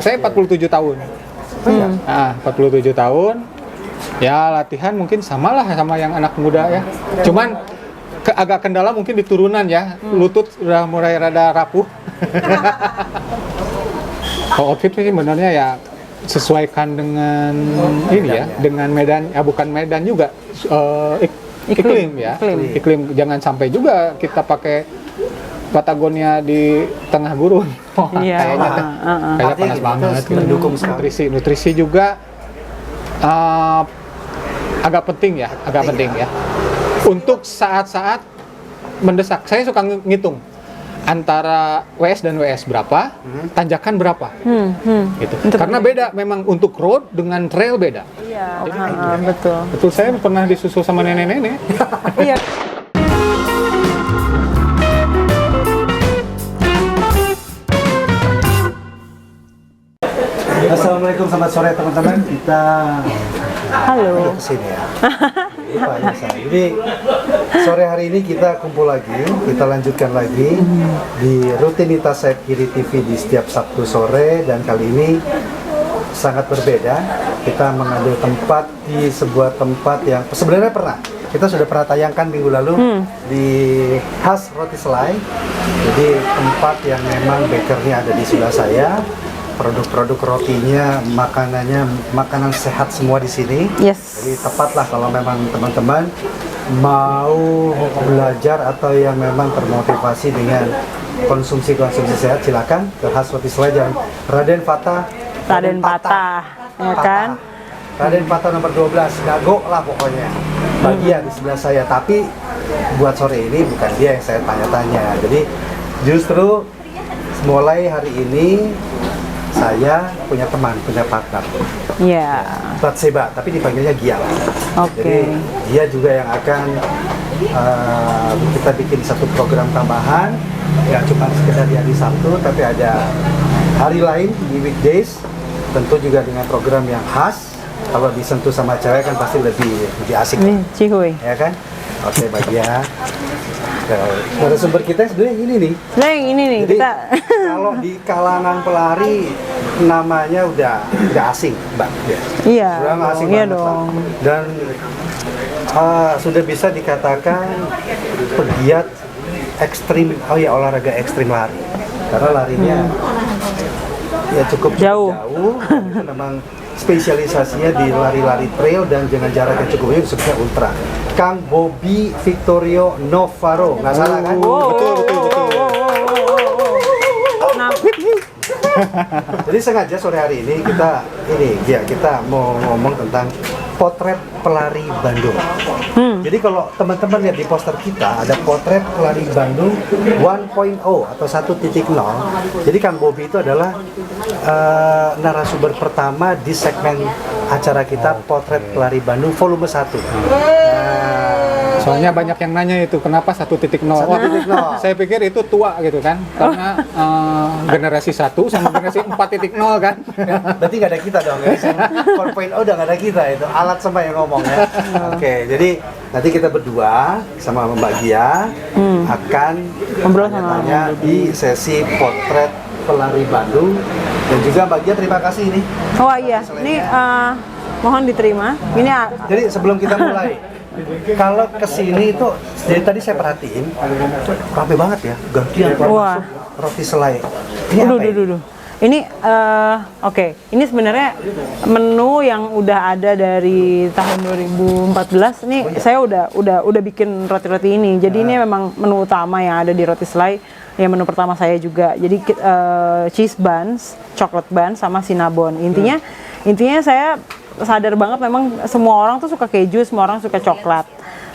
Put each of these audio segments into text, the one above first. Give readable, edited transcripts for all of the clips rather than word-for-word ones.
Saya 47 tahun. 47 tahun. Ya latihan mungkin samalah sama yang anak muda ya. Cuman agak kendala mungkin di turunan ya. Lutut udah mulai rada rapuh. Kalau outfit sih sebenarnya ya sesuaikan dengan ini ya, dengan medan, bukan medan juga, iklim ya. Iklim jangan sampai juga kita pakai Patagonia di tengah gurun. Kayaknya panas banget. Nutrisi juga agak penting ya. Untuk saat-saat mendesak, saya suka ngitung antara WS dan WS berapa, tanjakan berapa, gitu. Karena beda, memang untuk road dengan trail beda. Iya, betul. Betul, saya pernah disusul sama nenek-nenek. Iya. Assalamualaikum, selamat sore teman-teman. Kita Halo. kesini ya. Lupa ya saya. Jadi sore hari ini kita kumpul lagi, kita lanjutkan lagi di rutinitas Sayap Kiri TV di setiap Sabtu sore, dan kali ini sangat berbeda. Kita mengambil tempat di sebuah tempat yang sebenarnya kita sudah pernah tayangkan minggu lalu di Khas Roti Selai. Jadi tempat yang memang bakernya ada di sebelah saya. Produk-produk rotinya, makanan sehat semua di sini. Yes. Jadi tepatlah kalau memang teman-teman mau belajar atau yang memang termotivasi dengan konsumsi sehat, silakan ke Khas Roti Selai Jalan Raden Patah, ya kan? Raden Patah nomor 12, Gago lah pokoknya. Bagian di sebelah saya, tapi buat sore ini bukan dia yang saya tanya-tanya. Jadi justru mulai hari ini saya punya teman, punya partner. Iya. Batseba, tapi dipanggilnya Gial. Oke. Jadi dia juga yang akan kita bikin satu program tambahan, ya cuma sekedar di hari Sabtu, tapi ada hari lain di weekdays, tentu juga dengan program yang khas. Kalau disentuh sama cewek kan pasti lebih asik. Cihuy. Ya kan? Oke, Bagia. Narasumber kita sebenarnya ini nih. Nah, yang ini nih. Jadi, kita kalau di kalangan pelari namanya udah asing, Mbak. Iya. Udah asing Iya banget, dong. Mbak. Dan sudah bisa dikatakan pegiat ekstrim, olahraga ekstrim lari. Karena larinya ya cukup jauh. Itu memang spesialisasinya di lari-lari trail dan dengan jarak yang cukup jauh, disebutnya ultra. Kang Bobby Victorio Novaro, nggak salah kan? Betul. Jadi sengaja sore hari ini kita mau ngomong tentang potret pelari Bandung. Jadi kalau teman-teman lihat di poster kita ada potret pelari Bandung 1.0 atau 1.0. Jadi Kang Bobby itu adalah narasumber pertama di segmen acara kita potret pelari Bandung volume 1. Soalnya banyak yang nanya itu kenapa 1.0. Saya pikir itu tua gitu kan, karena generasi 1 sama generasi 4.0 kan. Berarti nggak ada kita dong, guys. 4.0 udah nggak ada kita, itu alat sama yang ngomong ya. Oke, jadi nanti kita berdua sama Mbak Gia akan ngobrol sama tanya di sesi potret pelari Bandung. Dan juga Mbak Gia, terima kasih ini. Oh iya, ini mohon diterima. Ini Jadi sebelum kita mulai, kalau kesini itu dari tadi saya perhatiin rame banget ya, gantian Wah. masuk Roti Selai. Ini apa ya? Ini oke. Ini sebenarnya menu yang udah ada dari tahun 2014. Nih saya udah bikin roti-roti ini. Jadi ini memang menu utama yang ada di Roti Selai. Ya menu pertama saya juga. Jadi cheese buns, chocolate buns sama cinnamon. Intinya saya sadar banget memang semua orang tuh suka keju, semua orang suka coklat.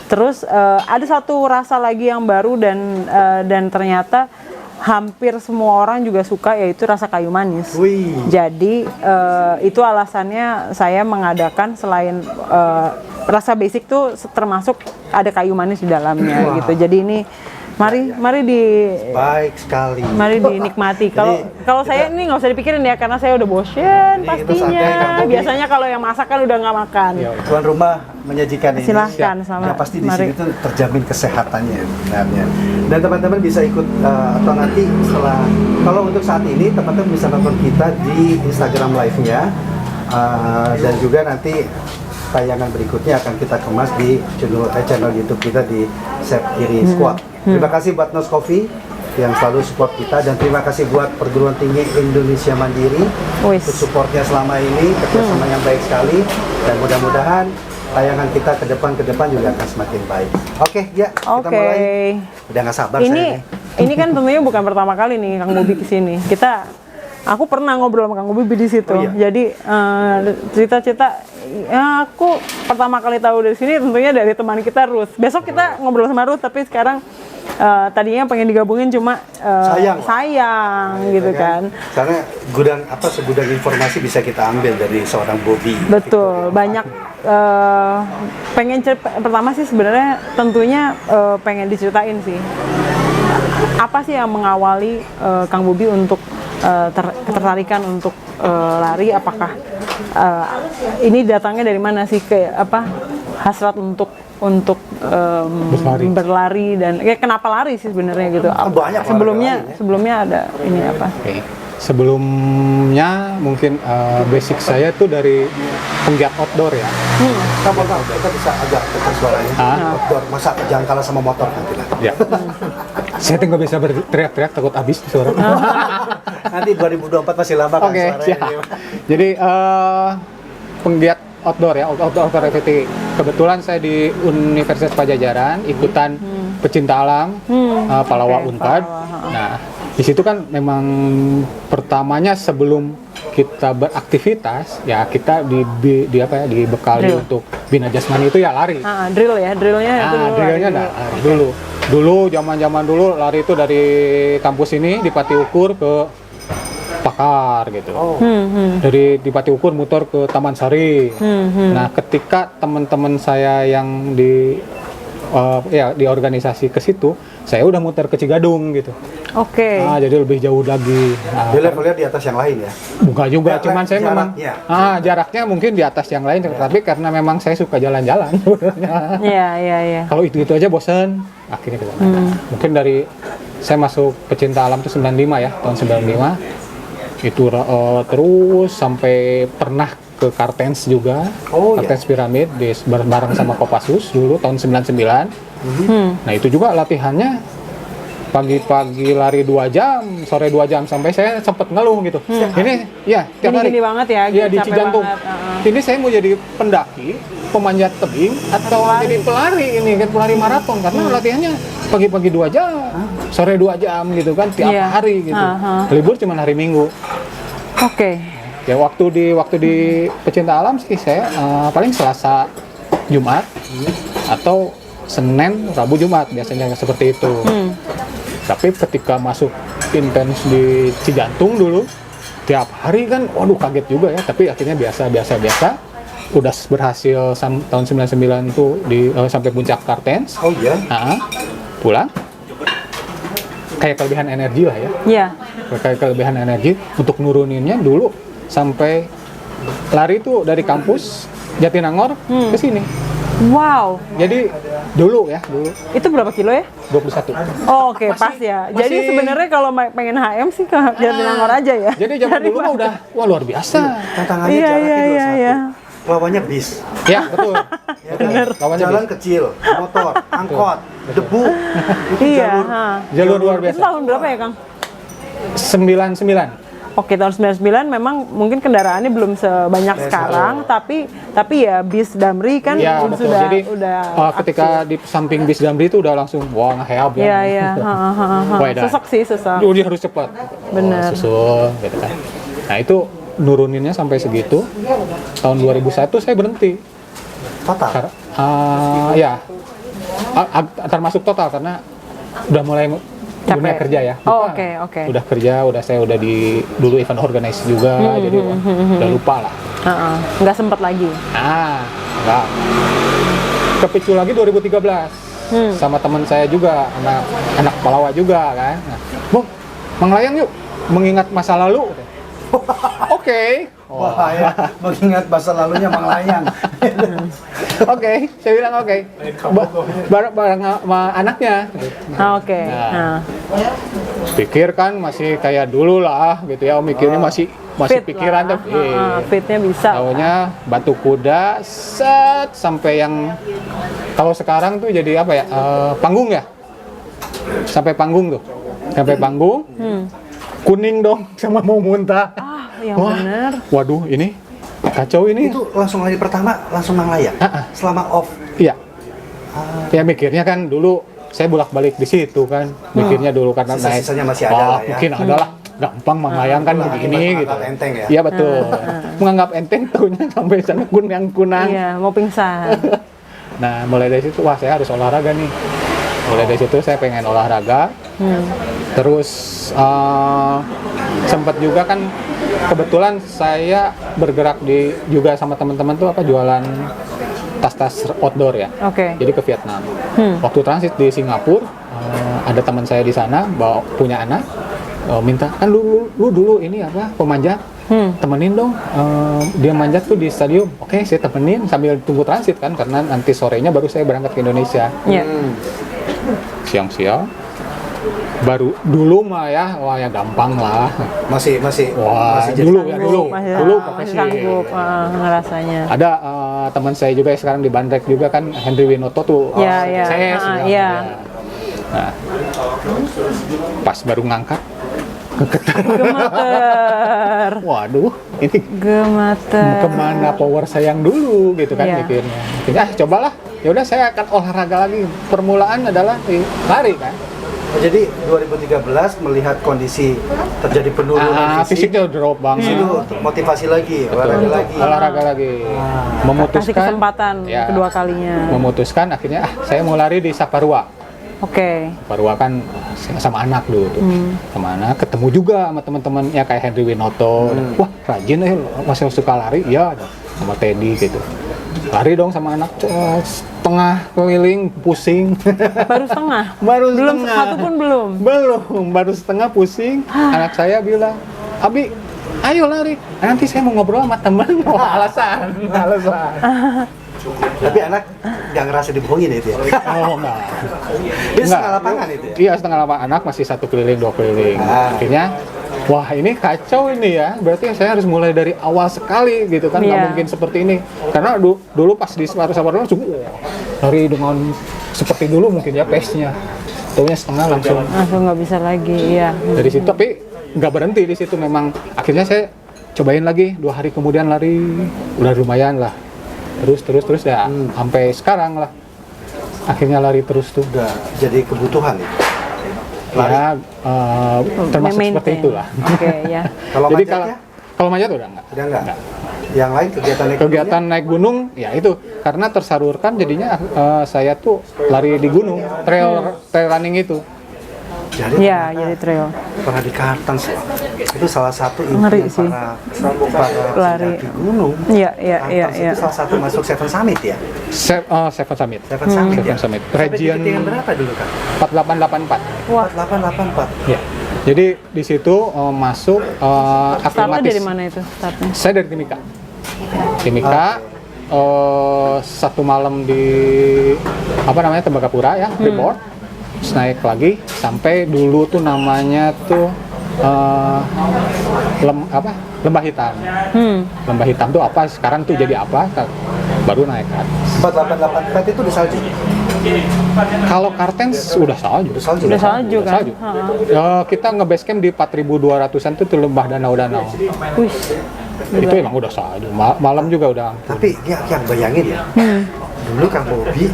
Terus ada satu rasa lagi yang baru dan ternyata hampir semua orang juga suka, yaitu rasa kayu manis. Wih. Jadi itu alasannya saya mengadakan selain rasa basic tuh termasuk ada kayu manis di dalamnya gitu. Jadi ini Mari Baik sekali. mari dinikmati. Kalau saya ini nggak usah dipikirin ya, karena saya udah bosen Jadi kita pastinya. santai, Kang Bobi. Biasanya kalau yang masak kan udah nggak makan. Tuan rumah menyajikan ini. Silahkan sama. Yang pasti di mari. sini tuh terjamin kesehatannya sebenarnya. Dan teman-teman bisa ikut atau nanti setelah, kalau untuk saat ini teman-teman bisa nonton kita di Instagram live-nya. Dan juga nanti tayangan berikutnya akan kita kemas di channel YouTube kita di Chef Giri Squad. Terima kasih buat Nos Coffee yang selalu support kita, dan terima kasih buat Perguruan Tinggi Indonesia Mandiri Wis. untuk supportnya selama ini, kerjasama yang baik sekali, dan mudah-mudahan tayangan kita ke depan juga akan semakin baik. Oke, ya kita Oke. mulai. Udah nggak sabar saya nih. Ini kan tentunya bukan pertama kali nih Kang Bobi kesini. Aku pernah ngobrol sama Kang Bobi di situ. Oh, iya? Jadi cerita-cerita, ya aku pertama kali tahu dari sini tentunya dari teman kita Ruth. Besok kita ngobrol sama Ruth, tapi sekarang tadinya pengen digabungin cuma sayang gitu kan. Karena segudang informasi bisa kita ambil dari seorang Bobi. Betul, banyak pertama sih sebenarnya tentunya pengen diceritain sih. Apa sih yang mengawali Kang Bobi untuk ketertarikan untuk lari? Apakah ini datangnya dari mana sih, hasrat untuk berlari dan kenapa lari sih sebenarnya gitu? Banyak sebelumnya ada ini apa? Oke. Sebelumnya mungkin basic saya tuh dari penggiat outdoor ya. Kita bisa agak kecil suaranya. Outdoor, masa jangan kalah sama motor kan kita. Ya. Saya nggak bisa berteriak-teriak, takut habis suara. Nanti 2024 masih lama kan Oke, suaranya. siap. Jadi penggiat outdoor ya, outdoor activity. Kebetulan saya di Universitas Pajajaran ikutan pecinta alam, Palawa Unpad. Nah, di situ kan memang pertamanya sebelum kita beraktivitas ya kita dibekali Drill. untuk bina jasmani itu ya lari. Drillnya itu dulu Drillnya lari dulu. Dulu zaman dulu lari itu dari kampus ini di Pati Ukur ke Pakar gitu. Dari di Pati Ukur muter ke Taman Sari. Nah, ketika teman-teman saya yang di organisasi ke situ, saya udah muter ke Cigadung gitu. Oke. Jadi lebih jauh lagi. Di levelnya di atas yang lain ya. Bukan juga, cuman saya memang jaraknya. jaraknya mungkin di atas yang lain, tapi karena memang saya suka jalan-jalan. Iya. Kalau itu aja bosan, akhirnya ke sana. Mungkin dari saya masuk pecinta alam itu 95 ya, tahun 95. Itu terus sampai pernah ke Kartens juga. Kartens Piramid bareng sama Kopassus dulu tahun 99. Nah, itu juga latihannya pagi-pagi lari 2 jam, sore 2 jam, sampai saya sempet ngeluh gitu. Ini ya tiap hari. Gini banget ya, Iya, di capek Cijantung. banget. Ini saya mau jadi pendaki, pemanjat tebing, atau jadi pelari ini kan, pelari maraton, karena latihannya pagi-pagi 2 jam, sore 2 jam gitu kan tiap hari gitu. Libur cuma hari Minggu. Oke. Ya waktu di pecinta alam sih saya paling Selasa, Jumat, atau Senin, Rabu, Jumat biasanya seperti itu. Tapi ketika masuk intens di Cijantung dulu, tiap hari kan, waduh kaget juga ya. Tapi akhirnya biasa. Udah berhasil tahun 99 tuh sampai puncak Kartens. Oh iya? Pulang. Kayak kelebihan energi lah ya. Iya. Kayak kelebihan energi untuk nuruninnya dulu sampai lari tuh dari kampus Jatinangor ke sini. Wow. Jadi dulu. Itu berapa kilo ya? 21. Oh, oke, pas ya. Jadi sebenarnya kalau pengen HM sih ke Jatinangor aja ya. Jadi zaman dulu mah udah luar biasa. Tantangannya Iya. jaraknya 21. Lawannya bis. Ya, betul. Bener. Lawannya Jalan bis. kecil, motor, angkot, debu. Itu Iya. jalur Jalur luar Itu biasa. tahun berapa ya, Kang? 99. Oke, tahun 99 memang mungkin kendaraannya belum sebanyak sekarang, tapi ya bis Damri kan Ya, betul. Jadi ketika di samping bis Damri itu udah langsung wah ngeheab ya. Iya. Sesek sih. Dia harus cepat. Bener. Susul gitu kan. Nah, itu nuruninnya sampai segitu. Tahun 2001 saya berhenti. Total. Termasuk total karena udah mulai dunia kerja ya. Oh, oke. Udah kerja, saya udah dulu event organize juga, jadi udah lupa lah. Nggak sempat lagi. Enggak. Kepicu lagi 2013. sama teman saya juga, anak Palawa juga kan. Nah, Bung, menglayang yuk, mengingat masa lalu. Oke. Wah, ya, mengingat masa lalunya Manglayang. Oke, saya bilang oke. Bareng sama anaknya. Oke. Nah. Pikir kan masih kayak dulu lah gitu ya, mikirnya masih Fit pikiran lah. tuh. Fitnya bisa. Taunya batu kuda, set sampai yang kalau sekarang tuh jadi apa ya? Panggung ya? Sampai panggung tuh. Sampai panggung. Kuning dong sama mau muntah. Yang bener. Waduh, ini kacau ini. Itu langsung hari pertama langsung Manglayang. Selama off. Iya. Ya mikirnya kan dulu saya bolak-balik di situ kan. Mikirnya dulu karena naik. Sisa-sisanya masih ada lah ya. Mungkin ada lah. Gampang Manglayang kan begini gitu. Menganggap enteng ya. Iya betul. Menganggap enteng tahunya sampai sana kunang-kunang. Iya, mau pingsan. Nah, mulai dari situ wah saya harus olahraga nih. Mulai dari situ saya pengen olahraga. Terus sempat juga kan kebetulan saya bergerak juga sama teman-teman tuh jualan tas-tas outdoor ya. Oke. Jadi ke Vietnam. Waktu transit di Singapura ada teman saya di sana punya anak minta kan lu dulu ini pemanjat. Temenin dong, dia manjat tuh di stadium. Oke, saya temenin sambil tunggu transit kan karena nanti sorenya baru saya berangkat ke Indonesia. Iya. Siang-siang baru dulu mah ya gampang lah. Masih Wah, jadi dulu ya dulu Masih profesi. sanggup ngerasanya. Ada teman saya juga yang sekarang di Bandrek juga kan, Henry Winoto tuh Iya. sukses. Iya. Nah, pas baru ngangkat Gemeter. waduh, ini Gemeter. kemana power saya yang dulu gitu kan Iya. mikirnya. Cobalah. Ya udah saya akan olahraga lagi. Permulaan adalah lari kan. Jadi 2013 melihat kondisi terjadi penurunan fisik, fisiknya drop banget. itu untuk motivasi lagi, olahraga lagi. Kasih Memutuskan kesempatan ya, kedua kalinya. memutuskan akhirnya saya mau lari di Saparua. Oke. Saparua kan sama anak dulu tuh. Sama anak ketemu juga sama teman-teman ya kayak Henry Winoto. Wah, rajin masih suka lari. Iya, sama Teddy gitu. Lari dong sama anak setengah keliling pusing. Baru setengah. Belum Satu pun belum. baru setengah pusing. Anak saya bilang, Abi, ayo lari. Nanti saya mau ngobrol sama teman. Wah, alasan. Tapi anak nggak ngerasa dibohongin itu ya? Oh enggak. Dia setengah lapangan itu ya? Iya, setengah lapangan. Anak masih 1 keliling, 2 keliling. Akhirnya, wah ini kacau ini ya. Berarti saya harus mulai dari awal sekali gitu kan. Nggak Iya. mungkin seperti ini. Karena dulu pas di Saparua lari dengan seperti dulu mungkin ya pace-nya. Taunya setengah langsung. Nggak bisa lagi, iya. Dari situ tapi nggak berhenti di situ memang. Akhirnya saya cobain lagi 2 hari kemudian lari. Udah lumayan lah. Terus ya sampai sekarang lah. Akhirnya lari terus tuh. Udah jadi kebutuhan itu. Ya, termasuk Maintain. seperti itulah. Oke, ya. Kalau Jadi manjatnya? kalau manjat udah enggak. Udah enggak? Yang lain Kegiatan naik gunung ya itu karena tersalurkan jadinya saya tuh lari di gunung, trail running itu. Jadi Iya, jadi trail. pernah di Kartens loh. Itu salah satu Ngeri impian sih. para Lari. pendaki gunung. Iya. Kartens itu salah satu masuk Seven Summit ya? Seven Summit. Seven Summit ya? Seven Summit. Sampai di Region ketinggian berapa dulu kan? 4884. Wah, 4884. Ya. Jadi di situ masuk startnya aklimatis. dari mana itu startnya? Saya dari Timika. Timika satu malam di Tembagapura ya, Freeport. Terus naik lagi sampai dulu tuh namanya tuh Lembah Hitam. Lembah Hitam tuh apa? Sekarang tuh jadi apa? Baru naik kan. 4884 itu di salju. Kalau Kartens udah salju. Udah salju kan? Kita nge-base camp di 4.200-an tuh lembah danau-danau. Wih, Itu emang udah salju. Malam juga udah. Tapi yang bayangin ya, dulu Kang Bobi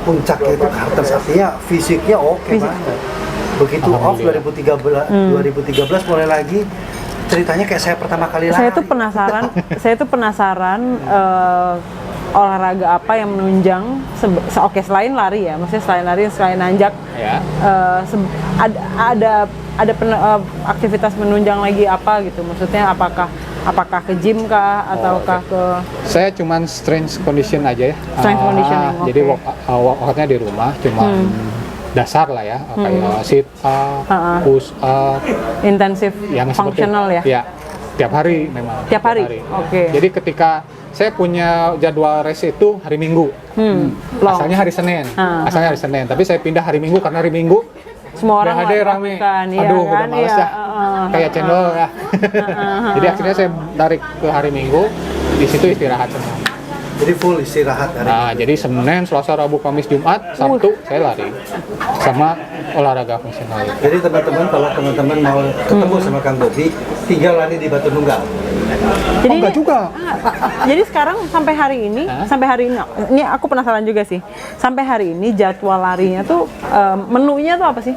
puncaknya itu Kartens, artinya fisiknya oke banget. Begitu off 2013 mulai lagi ceritanya kayak saya pertama kali lari. saya tuh penasaran olahraga apa yang menunjang oke selain lari ya, maksudnya selain nanjak Ya. ada aktivitas menunjang lagi apa gitu, maksudnya apakah Apakah ke gym kah ataukah ke Saya cuman strength condition aja ya. Strength conditioning, Jadi oke. workoutnya di rumah, cuman dasar lah ya, kayak sit up, push up, intensif yang functional ya? Ya, tiap hari memang. Tiap hari? Oke. Jadi ketika saya punya jadwal race itu hari Minggu, Long. asalnya hari Senin, tapi saya pindah hari Minggu karena hari Minggu Semua orang ada rame. lakukan, iya Aduh, kan? udah males Iya, ya. Kayak channel ya. Jadi akhirnya saya tarik ke hari Minggu, di situ istirahat semua. Jadi full istirahat hari Nah, jadi Senin, Selasa, Rabu, Kamis, Jumat, Sabtu saya lari sama olahraga fungsional. Jadi teman-teman, kalau teman-teman mau ketemu sama Kang Bobi, tinggal lari di Batu Nunggal. Jadi Enggak juga. Jadi sekarang sampai hari ini, ini aku penasaran juga sih. Sampai hari ini jadwal larinya tuh menunya tuh apa sih?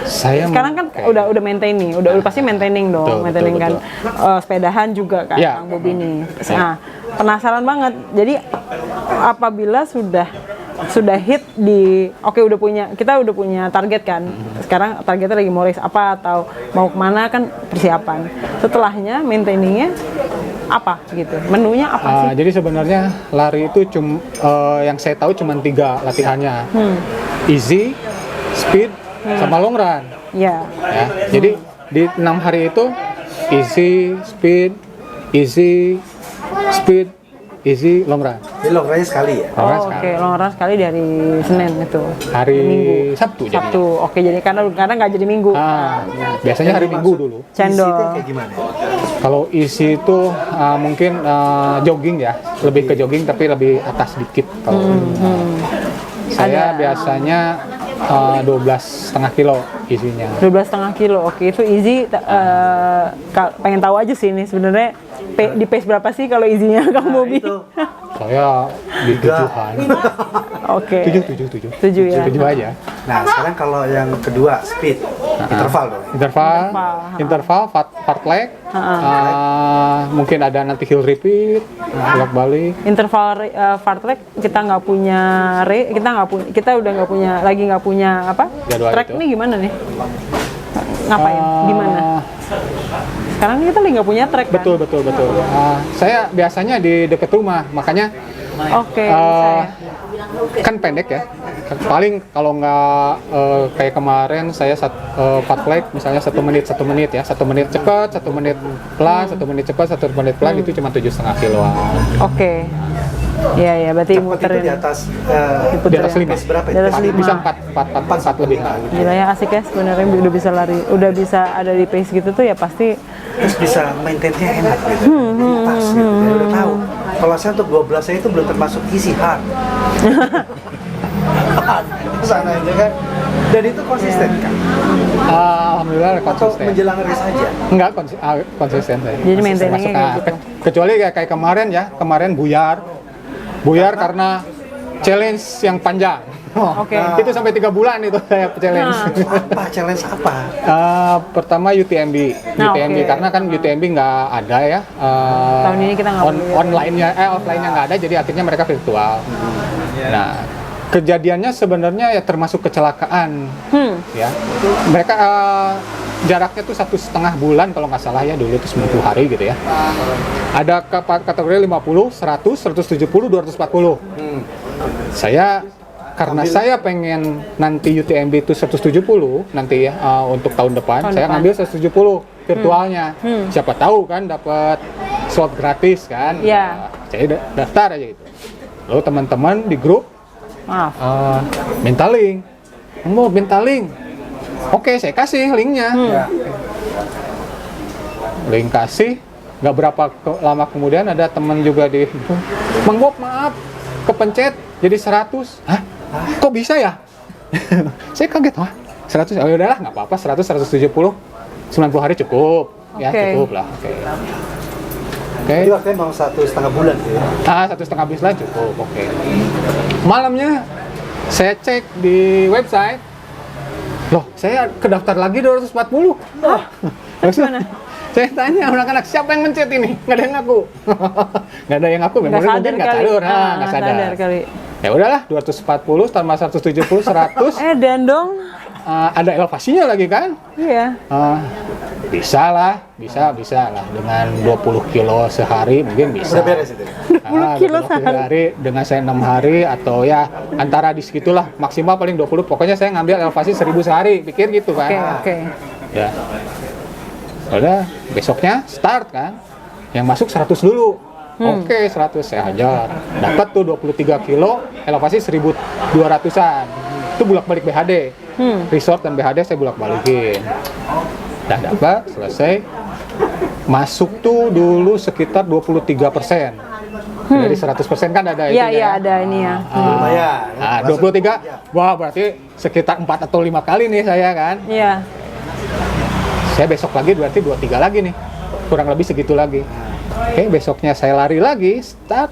Saya Sekarang kan udah maintain nih, udah pasti maintaining dong, Betul, maintaining betul, kan sepedahan juga kan, Ya. Kang Bobi nih. Nah, penasaran banget. Jadi apabila sudah hit di kita udah punya target kan. Sekarang targetnya lagi mau race apa atau mau kemana kan persiapan. Setelahnya maintainingnya apa gitu, menunya apa sih? Jadi sebenarnya lari itu yang saya tahu cuma 3 latihannya, easy, speed, sama long run. Ya. Ya, jadi di 6 hari itu easy, speed, easy, long run. Jadi long run sekali ya? Long run Oh, sekali. oke, long run sekali dari Senin itu. Hari Minggu. Sabtu jadinya. Sabtu. Oke, jadi karena nggak jadi Minggu. Biasanya hari Minggu dulu. Cendol. Isi itu kayak gimana? Kalau isi itu mungkin jogging ya, lebih ke jogging tapi lebih atas dikit. Kalau saya biasanya 12,5 kilo isinya. 12,5 kilo. Oke, itu easy. Pengen tahu aja sih ini sebenarnya di pace berapa sih kalau easy-nya Kang Bobi? Itu Saya di 7-an. Oke. 7 7 ya. 7 aja. Nah, sekarang kalau yang kedua, speed, interval dong. Interval, fart leg, mungkin ada nanti heel repeat, bolak balik. Interval fartlek kita nggak punya kita udah nggak punya apa? Jadwal Track itu. nih gimana nih? Ngapain? Di mana? Sekarang kita lagi nggak punya track kan? Betul. Saya biasanya di dekat rumah, makanya Oke, bisa ya. kan pendek ya. Paling kalau nggak kayak kemarin saya fat leg misalnya 1 menit ya, 1 menit cepat, 1 menit pelan, 1 menit cepat, 1 menit pelan, itu cuma 7,5 kiloan. Oke. Iya, Cepat berarti itu muterin. di atas Di atas 5. pace berapa Di itu? atas 5. Bisa 4 lebih. Gila ya, asik ya sebenarnya udah bisa lari, udah bisa ada di pace gitu tuh ya pasti. Terus bisa maintainnya enak gitu. Pas gitu. Dia udah tahu. Kalau saya untuk 12 saya itu belum termasuk easy hard. Sana aja kan. Dan itu konsisten kan? Alhamdulillah Atau konsisten. menjelang race aja? Enggak konsisten saya. Jadi maintainingnya Termasuk, kayak gitu. Kecuali kayak kemarin ya, kemarin buyar karena challenge yang panjang. Oke. Itu sampai 3 bulan itu saya challenge. Apa? Challenge apa? Pertama UTMB, Nah, oke. karena kan UTMB nggak ada ya. Tahun ini kita nggak boleh. offline-nya nggak ada, jadi akhirnya mereka virtual. Nah, kejadiannya sebenarnya ya termasuk kecelakaan, ya. Mereka jaraknya tuh 1,5 bulan kalau nggak salah ya, dulu itu 90 hari gitu ya. Ada kategori 50, 100, 170, 240. Karena saya pengen nanti UTMB itu 170 nanti ya, untuk tahun depan, saya ngambil 170 virtualnya. Siapa tahu kan dapat slot gratis kan. Iya. Saya daftar aja gitu. Lalu teman-teman di grup Maaf. minta link. Mau minta link. Oke, saya kasih linknya. Link kasih. Nggak berapa lama kemudian ada teman juga di Mang Bob, maaf, kepencet jadi 100. Hah? Kok bisa ya? Saya kaget, wah 100, ya udahlah nggak apa-apa, 100, 170, 90 hari cukup. Ya Oke. cukup lah, oke. Jadi waktunya mau 1,5 bulan gitu ya? 1,5 bulan cukup, oke. Malamnya saya cek di website, loh saya kedaftar lagi 240. Gimana? Saya tanya anak-anak, siapa yang mencet ini? Nggak ada yang ngaku. Nggak ada yang ngaku, Nggak memori sadar mungkin nggak kali. catur. Nggak sadar. Sadar kali. Ya udahlah, 240 tambah 170, 100. Dan dong. ada elevasinya lagi kan. Iya. Bisa lah dengan 20 kilo sehari mungkin bisa. Udah beres itu. 20 kilo sehari dengan saya 6 hari atau ya antara di segitulah, maksimal paling 20. Pokoknya saya ngambil elevasi 1000 sehari, pikir gitu kan. Oke. Ya. Udah, besoknya start kan. Yang masuk 100 dulu. Oke, 100 saya hajar. Dapat tuh 23 kilo, elevasi 1200-an. Itu bolak-balik BHD. Resort dan BHD saya bolak-balikin. Udah dapat, selesai. Masuk tuh dulu sekitar 23%. Dari 100% kan ada Iya, itunya ya. ada ini ya. Lumayan. Nah, 23, wah berarti sekitar 4 atau 5 kali nih saya kan. Iya. Saya besok lagi berarti 23 lagi nih. Kurang lebih segitu lagi. Oke, besoknya saya lari lagi, start.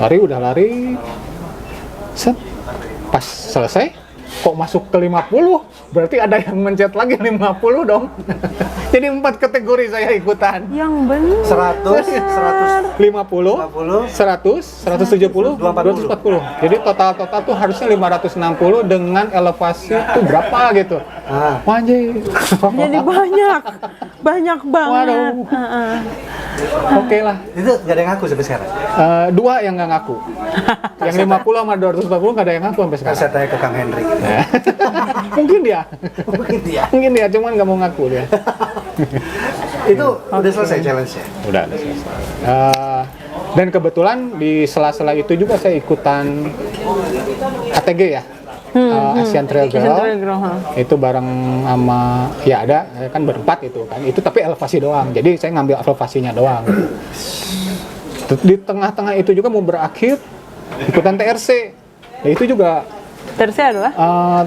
Udah lari. Set. Pas selesai, kok masuk ke 50? Berarti ada yang mencet lagi 50 dong. Jadi 4 kategori saya ikutan. Yang benar. 100, 50, 100, 170, 240. 240. Jadi total tuh harusnya 560 dengan elevasi itu berapa gitu. Anjir. Jadi banyak banget. Waduh. Oke lah. Itu nggak ada yang ngaku sampai sekarang. 2 yang nggak ngaku. Yang 50 sama 240 nggak ada yang ngaku sampai Saya sekarang. tanya ke Kang Henry. Mungkin dia. Mungkin dia. Mungkin dia, cuman nggak mau ngaku dia. Itu udah selesai challenge-nya. Udah selesai. Dan kebetulan di sela-sela itu juga saya ikutan ATG ya. Asian Trail Asian Girl. Trail Girl, Itu bareng sama ya ada kan berempat itu kan. Itu tapi elevasi doang. Jadi saya ngambil elevasinya doang. Di tengah-tengah itu juga mau berakhir ikutan TRC. Ya, itu juga Terusnya adalah?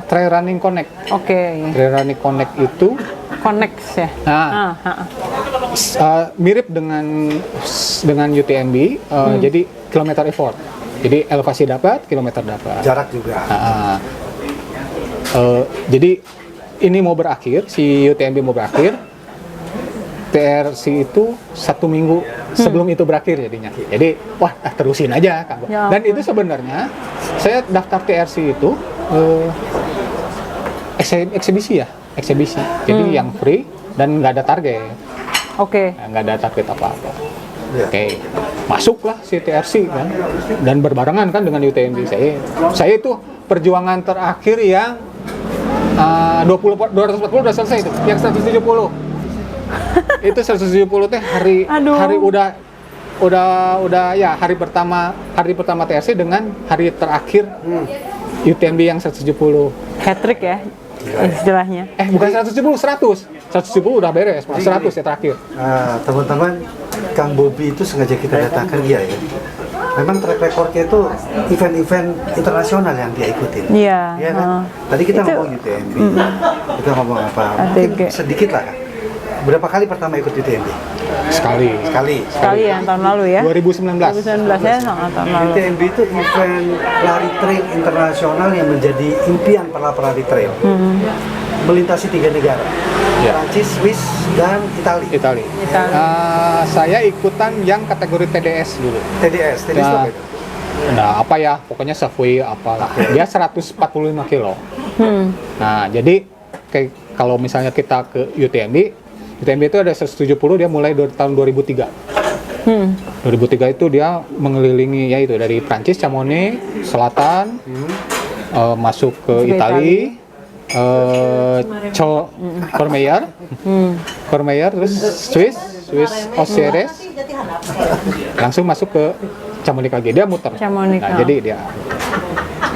Trail Running Connect. Oke. Trail Running Connect itu Connect ya. Nah, mirip dengan UTMB, jadi kilometer effort. Jadi elevasi dapat, kilometer dapat. Jarak juga. Jadi ini mau berakhir, si UTMB mau berakhir, TRC itu 1 minggu sebelum itu berakhir jadinya. Jadi, wah terusin aja Kak. Ya, Dan itu sebenarnya saya daftar TRC itu eksibisi ya, eksibisi. Jadi yang free dan nggak ada target. Oke. Nggak ada target apa-apa. Ya. Oke, masuklah si TRC kan, dan berbarengan kan dengan UTMB. Saya itu perjuangan terakhir yang 240 udah selesai itu, yang 170. Itu 170 teh hari udah ya hari pertama TRC dengan hari terakhir UTMB yang 170. Hat-trick ya istilahnya. Bukan 170, 170 udah beres, 100 ya terakhir. Teman-teman, Kang Bobby itu sengaja kita datangkan dia ya. Memang track recordnya itu event-event internasional yang dia ikutin. Iya. Iya kan? Tadi kita Itu- ngomong UTMB, kita ngomong apa? Mungkin ATG. sedikit lah kan. Berapa kali pertama ikut UTMB? Sekali. Sekali yang tahun lalu ya. 2019. 2019 ya sama tahun lalu. UTMB itu event lari trail internasional yang menjadi impian para pelari trail. Melintasi 3 negara. Ya. Prancis, Swiss, dan Italia. Itali. Saya ikutan yang kategori TDS dulu. TDS itu Nah, apa itu? Nah, apa ya, pokoknya Savoy apalah. Dia 145 kilo. Nah, jadi kayak kalau misalnya kita ke UTMB itu ada 170, dia mulai dari tahun 2003. 2003 itu dia mengelilingi ya itu dari Prancis, Chamonix, selatan, masuk ke Itali, Courmayeur, terus Swiss Osiers, langsung masuk ke Chamonix lagi, dia muter. Chamonix, Nah, jadi dia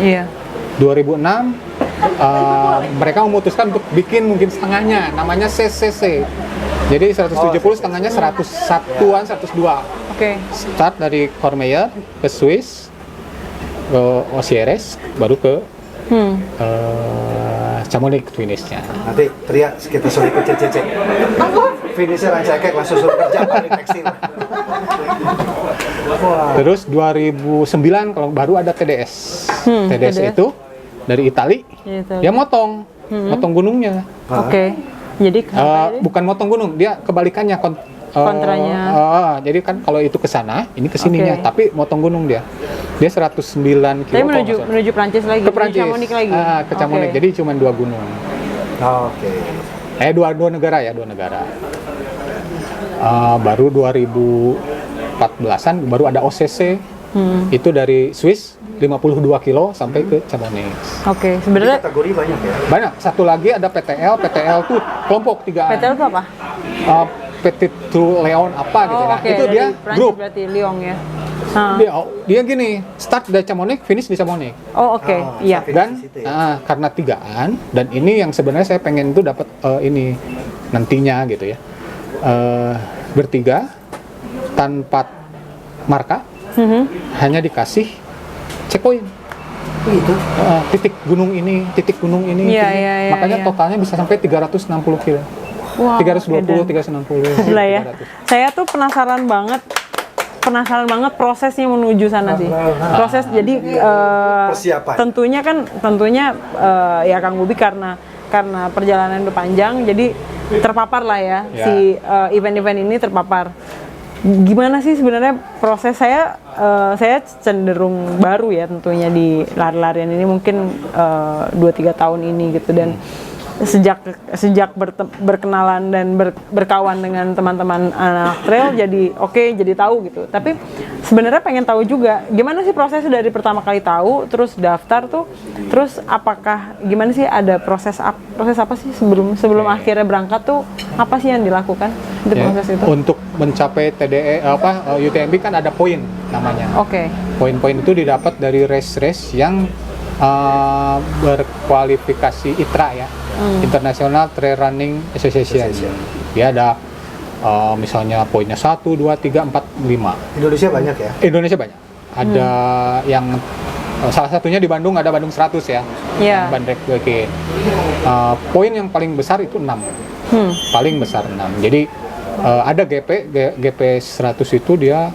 Iya. 2006 mereka memutuskan untuk bikin mungkin setengahnya, namanya CCC. Jadi 170 setengahnya 101-an, 102. Oke. Start dari Courmayeur ke Swiss, ke Osiers, baru ke Chamonix finishnya. Nanti teriak kita suruh ikut CCC. Finishnya rancakek langsung suruh kerja balik tekstil. Wah. Terus 2009 kalau baru ada TDS. TDS itu dari Itali, Gitu. dia motong gunungnya. Oke. Jadi kenapa ini? Bukan motong gunung, dia kebalikannya Kontranya. Jadi kan kalau itu ke sana, ini ke sininya, Oke. tapi motong gunung dia. Dia 109 kilo. Tapi kalau nggak salah. menuju Prancis lagi. Ke Prancis. Chamonix lagi. Ke Chamonix. Oke. Jadi cuma 2 gunung. Oke. Dua negara ya, 2 negara. Baru 2014an baru ada OCC. Itu dari Swiss 52 kilo sampai ke Chamonix. Oke, Jadi sebenarnya kategori banyak ya. Banyak. Satu lagi ada PTL. PTL tuh kelompok 3. PTL itu apa? Petit True Leon apa gitu. Nah, oke, itu dari dia Prancis grup. berarti Lyon ya. Nah. Dia gini, start dari Chamonix, finish di Chamonix. Oh, oke. Iya. Dan Di situ ya. karena 3-an, dan ini yang sebenarnya saya pengen tuh dapat ini nantinya gitu ya. Bertiga tanpa marka, hanya dikasih checkpoint. Gitu. Titik gunung ini. Iya, titik. iya, iya, Makanya iya. totalnya bisa sampai 360 kilo. Wow, 320, edan. 360. Gila ya. 300. Saya tuh penasaran banget prosesnya menuju sana sih. Proses jadi Persiapan. tentunya ya Kang Bobi karena perjalanan udah panjang jadi terpapar lah ya, Ya. si event-event ini terpapar. Gimana sih sebenarnya proses saya cenderung baru ya tentunya di lari-larian ini mungkin 2-3 tahun ini gitu dan sejak berkenalan dan berkawan dengan teman-teman anak trail jadi tahu gitu. Tapi sebenarnya pengen tahu juga gimana sih prosesnya dari pertama kali tahu terus daftar tuh terus apakah gimana sih ada proses apa sih sebelum akhirnya berangkat tuh apa sih yang dilakukan di Ya, proses itu? untuk mencapai TDE UTMB kan ada poin namanya. Oke. Poin-poin itu didapat dari race-race yang berkualifikasi ITRA ya, International Trail Running Association. Dia ada misalnya poinnya 1, 2, 3, 4, 5. Indonesia banyak ya. Indonesia banyak. Ada yang salah satunya di Bandung ada Bandung 100 ya. Iya. Bandrek bikin. Poin yang paling besar itu 6. Paling besar 6. Jadi ada GP 100 itu dia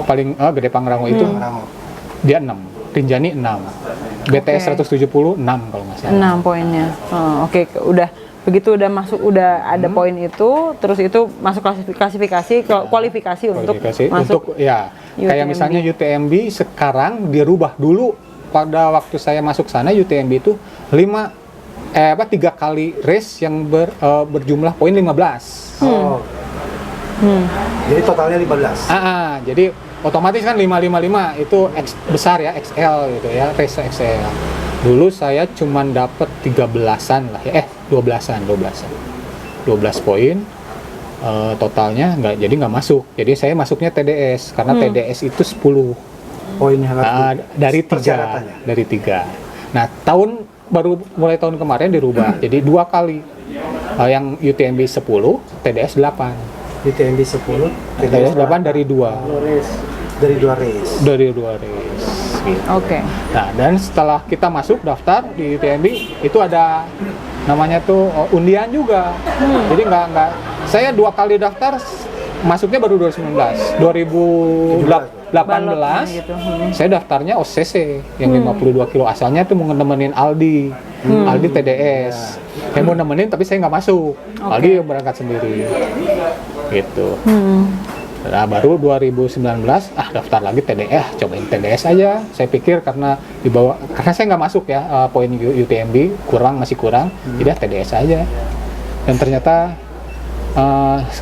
paling Gede Pangrango itu dia 6. Rinjani 6. BTS 170 6 kalau nggak salah. 6 poinnya. Oke, udah begitu udah masuk udah ada poin itu, terus itu masuk kualifikasi untuk Kualifikasi masuk untuk ya kayak UTMB. misalnya UTMB sekarang dirubah. Dulu pada waktu saya masuk sana UTMB itu 3 kali race yang berjumlah poin 15. Jadi totalnya 15. Jadi otomatis kan 555 itu besar ya, XL gitu ya, race XL. Dulu saya cuman dapat 13-an lah ya, 12-an. 12 poin totalnya nggak masuk. Jadi saya masuknya TDS karena TDS itu 10. Poinnya Dari 3. persyaratannya. Dari 3. Nah, mulai tahun kemarin dirubah. Jadi 2 kali. Yang UTMB 10, TDS 8. UTMB 10, TDS 8 dari 2. Dari 2 race. Dari 2 race. Gitu. Oke. Nah, dan setelah kita masuk daftar di UTMB itu ada namanya tuh undian juga. Jadi nggak saya 2 kali daftar masuknya baru 2019. 2018 gitu. saya daftarnya OCC yang 52 kilo asalnya tuh mau nemenin Aldi. Aldi TDS. Saya mau nemenin tapi saya nggak masuk. Aldi berangkat sendiri. Gitu. Nah, baru 2019 daftar lagi TDS, cobain TDS aja. Saya pikir karena saya nggak masuk ya, poin UTMB masih kurang, jadi TDS aja. Dan ternyata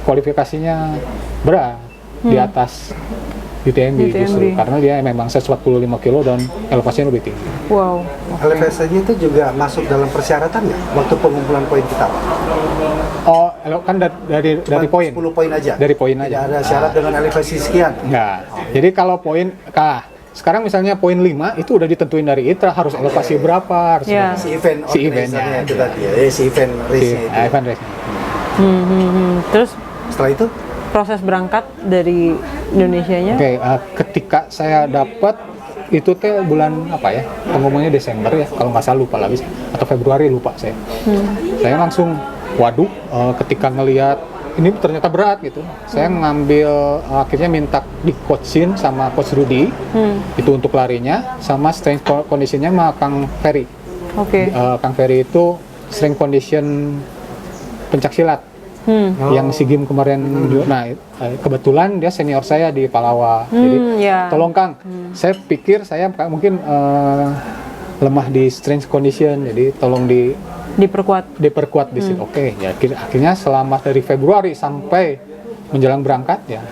kualifikasinya berat di atas UTMB justru karena dia memang 145 kilo dan elevasinya lebih tinggi. Wow. Elevasinya itu juga masuk dalam persyaratan nggak waktu pengumpulan poin kita? Kan dari poin. 10 poin aja. Dari poin Tidak aja. ada syarat dengan elevasi sekian. Enggak. Jadi kalau poin sekarang misalnya poin 5 itu udah ditentuin dari ITRA harus elevasi berapa, harus Ya. Si event Si eventnya. organizernya itu tadi ya. Si event race-nya itu. event race. Terus Setelah itu proses berangkat dari Indonesianya. Oke, ketika saya dapat itu teh bulan apa ya? Pengumumannya Desember ya, kalau nggak salah lupa lagi atau Februari lupa saya. Saya langsung waduh, ketika ngelihat ini ternyata berat gitu. Saya ngambil akhirnya minta di coachin sama coach Rudy. Itu untuk larinya sama strength conditionnya sama Kang Ferry. Oke. Kang Ferry itu strength condition pencak silat. yang SEA Games kemarin. Nah, kebetulan dia senior saya di Palawa. Jadi ya. tolong Kang, saya pikir saya mungkin lemah di strength condition, jadi tolong diperkuat di situ. Oke, ya akhirnya selama dari Februari sampai menjelang berangkat ya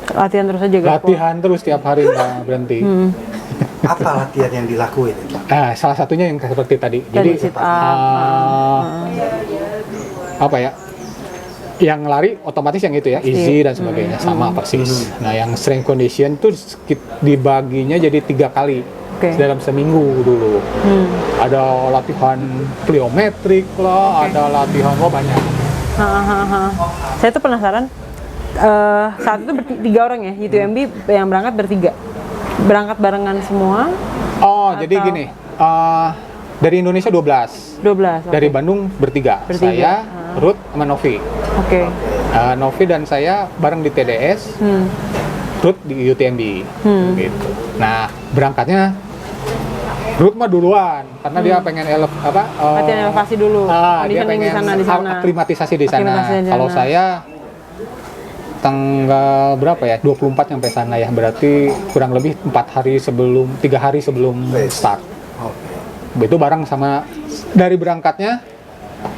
Latihan terus aja. latihan terus tiap hari nggak berhenti. Apa latihan yang dilakuin? Nah, salah satunya yang seperti tadi. Jadi Jadi sit up. apa ya? Yang lari otomatis yang itu ya, easy dan sebagainya sama persis. Nah, yang strength condition tuh dibaginya jadi 3 kali dalam seminggu dulu. Ada latihan pliometrik lah, ada latihan banyak. Saya tuh penasaran. Saat itu 3 orang ya, UTMB yang berangkat bertiga. Berangkat barengan semua. Oh, jadi gini. Dari Indonesia 12. 12. Dari Bandung bertiga. Saya, Ruth, sama Novi. Oke. Novi dan saya bareng di TDS. Ruth di UTMB. Gitu. Nah, berangkatnya Ruth mah duluan karena dia pengen latihan elevasi dulu. Dia pengen di sana. aklimatisasi di sana. Kalau saya tanggal berapa ya? 24 sampai sana ya. Berarti kurang lebih 3 hari sebelum start. Itu bareng sama dari berangkatnya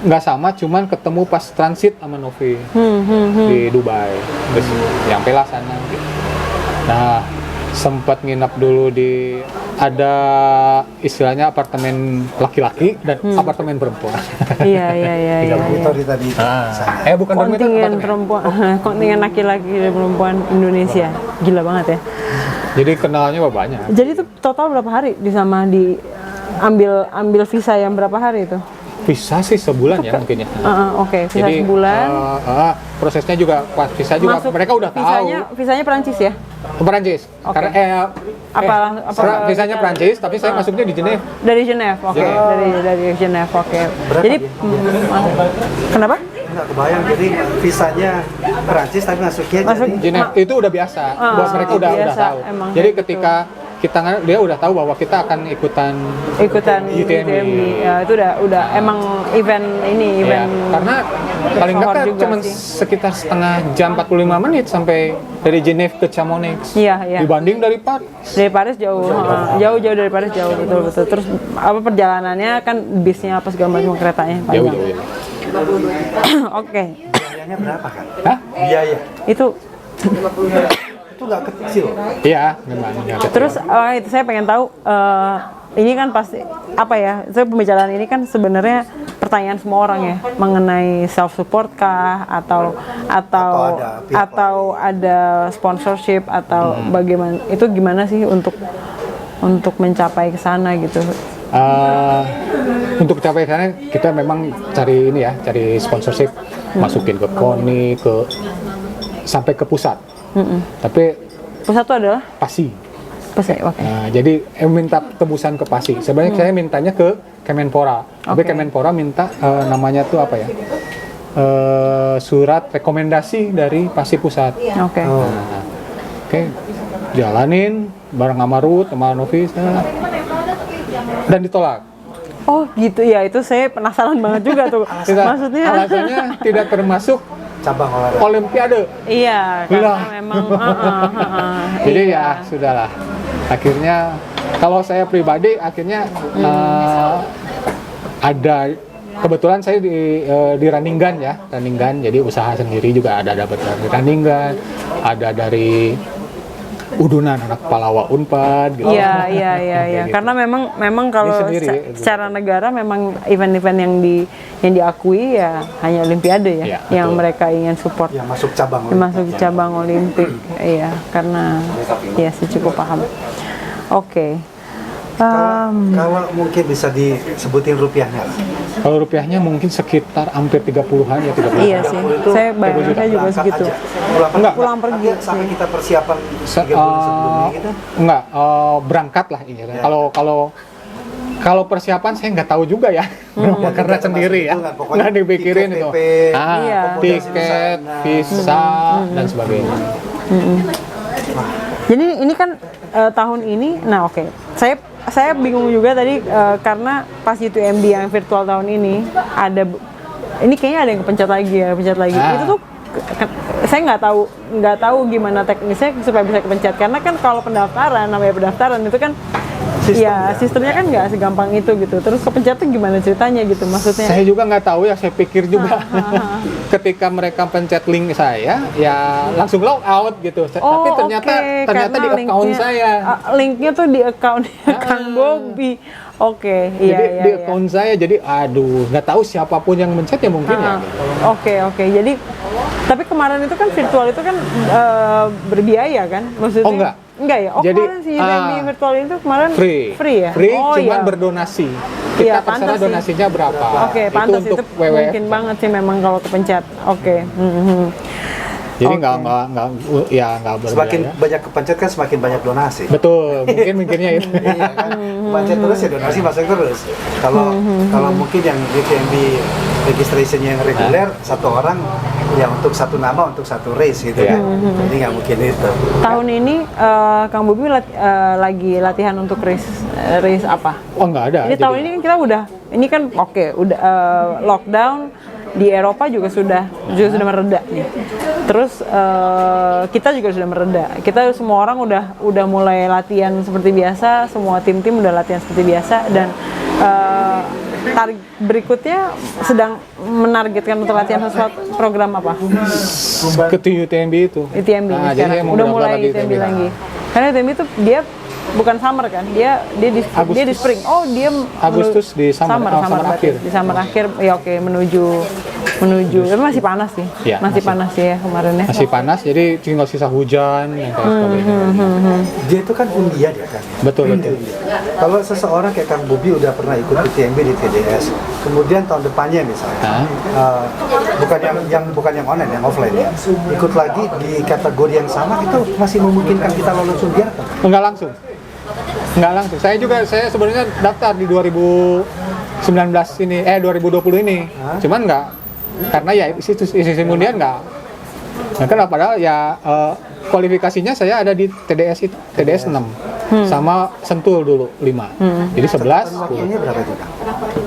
nggak sama, cuman ketemu pas transit sama Novi di Dubai. Terus nyampe lah sana gitu. Nah, sempat nginap dulu di ada istilahnya apartemen laki-laki dan apartemen perempuan. Iya. Dormitory tadi. Bukan Kontingen perempuan, kontingen laki-laki dan perempuan Indonesia. Gila banget ya. Jadi kenalnya banyak. Jadi itu total berapa hari ambil visa yang berapa hari itu? Visa sih sebulan ya mungkin ya. Oke, visa Jadi, sebulan. prosesnya juga pas visa juga mereka udah tahu. Visanya Perancis ya? Perancis. Okay. Karena visanya Perancis, tapi saya masuknya di Geneva. Dari Geneva, oke. Dari Geneva, oke. Jadi kenapa? Nggak kebayang, jadi visanya Perancis tapi masuknya Masuk jadi Geneva itu udah biasa. Buat mereka udah tahu. Emang Jadi gitu. ketika dia udah tahu bahwa kita akan ikutan UTMB. Ya, itu udah emang event ini, event. Karena paling dekat cuma sih. sekitar setengah jam 45 menit sampai dari Geneva ke Chamonix. Iya. Dibanding dari Paris. Dari Paris jauh dari Paris jauh, betul. Terus apa perjalanannya kan bisnya apa segala macam keretanya panjang. Jauh. Oke. biayanya berapa kan? Hah? Biaya Itu nggak kecil. Iya, memang. terus itu saya pengen tahu ini kan pasti apa ya? Pembicaraan ini kan sebenarnya pertanyaan semua orang ya mengenai self support kah atau ada sponsorship atau bagaimana? Itu gimana sih untuk mencapai ke sana gitu? Untuk capai sana kita memang cari sponsorship, masukin ke KONI, sampai ke pusat. Tapi pusat itu adalah PASI. oke. Nah, jadi minta tebusan ke PASI. Sebenarnya saya mintanya ke Kemenpora. Tapi Kemenpora minta namanya tuh apa ya? Surat rekomendasi dari PASI pusat. Oke. Oke. Jalanin bareng sama Ruth, sama Novi dan ditolak. Oh gitu ya, itu saya penasaran banget juga tuh. Maksudnya alasannya tidak termasuk cabang olahraga Iya, Bilang. karena memang jadi ya sudahlah. Akhirnya kalau saya pribadi akhirnya ada kebetulan saya di Running Gun ya, Running Gun, jadi usaha sendiri juga ada dapat dari Running Gun, ada dari Udunan anak Palawa Unpad gitu. Iya. Gitu. Karena memang kalau secara negara memang event-event yang diakui ya hanya Olimpiade ya, yang betul. mereka ingin support. yang masuk cabang Cabang Olimpik. Iya, karena ya saya cukup paham. Oke. Kalau mungkin bisa disebutin rupiahnya lah. Kalau rupiahnya mungkin sekitar hampir 30-an ya, 30. Iya sih. Saya bayangnya juga segitu. Pulang pergi sampai sih. kita persiapan 3 bulan sebelumnya gitu. Enggak, berangkat lah ini. Ya. Kalau persiapan saya nggak tahu juga ya, karena sendiri ya, nggak dipikirin itu. Tiket, visa dan sebagainya. Jadi ini kan tahun ini, nah oke. Saya bingung juga tadi karena pas UTMB yang virtual tahun ini ini kayaknya ada yang kepencet lagi ya, pencet lagi. Itu tuh saya nggak tahu gimana teknisnya supaya bisa kepencet, karena kan kalau namanya pendaftaran itu kan sistemnya kan nggak segampang itu gitu. Terus kepencet tuh gimana ceritanya gitu, maksudnya? Saya juga nggak tahu ya, saya pikir juga ketika mereka pencet link saya ya langsung log out gitu. Tapi ternyata di account saya. Linknya tuh di account Kang Bobby. Jadi di account saya, jadi aduh nggak tahu siapapun yang mencet ya mungkin ya. Oke. Jadi tapi kemarin itu kan virtual itu kan berbiaya kan, maksudnya? Oh enggak ya. Jadi kemarin si Udemy virtual itu kemarin free ya. Cuman berdonasi. Kita terserah donasinya berapa. Pantas itu WWF. mungkin banget sih memang kalau kepencet. Jadi nggak berbiaya. Semakin banyak kepencet kan semakin banyak donasi. Betul, mikirnya itu. Iya kan, pencet terus ya donasi masuk terus. Kalau mungkin yang UTMB registration yang reguler, satu orang ya untuk satu nama untuk satu race gitu kan. Jadi nggak mungkin itu. Tahun ini Kang Bobby lagi latihan untuk race apa? Oh nggak ada. Jadi tahun ini kan kita udah lockdown. Di Eropa juga sudah mereda nih. Terus kita juga sudah mereda. Kita semua orang udah mulai latihan seperti biasa, semua tim-tim udah latihan seperti biasa, dan target berikutnya sedang menargetkan untuk latihan sesuatu program apa? Ke UTMB itu. UTMB sekarang udah mulai UTMB lagi. Karena UTMB itu dia bukan summer kan, dia di spring. Dia Agustus di summer akhir. Di summer akhir ya, menuju tapi masih panas sih. Ya, masih panas sih ya kemarin ya. Masih panas, jadi tinggal sisa hujan yang kayak sebagainya. Dia itu kan India dia kan. Betul. Kalau seseorang kayak Kang Bobby udah pernah ikut UTMB di TDS, kemudian tahun depannya misalnya bukan yang online, yang offline ya, ikut lagi di kategori yang sama, itu masih memungkinkan kita lolos Undian? Enggak langsung. Saya sebenarnya daftar di 2020 ini. Cuman enggak, karena ya isi Undian enggak. Nah, kan padahal ya kualifikasinya saya ada di TDS 6 sama Sentul dulu 5. Jadi 11. Waktunya berapa itu, Kang?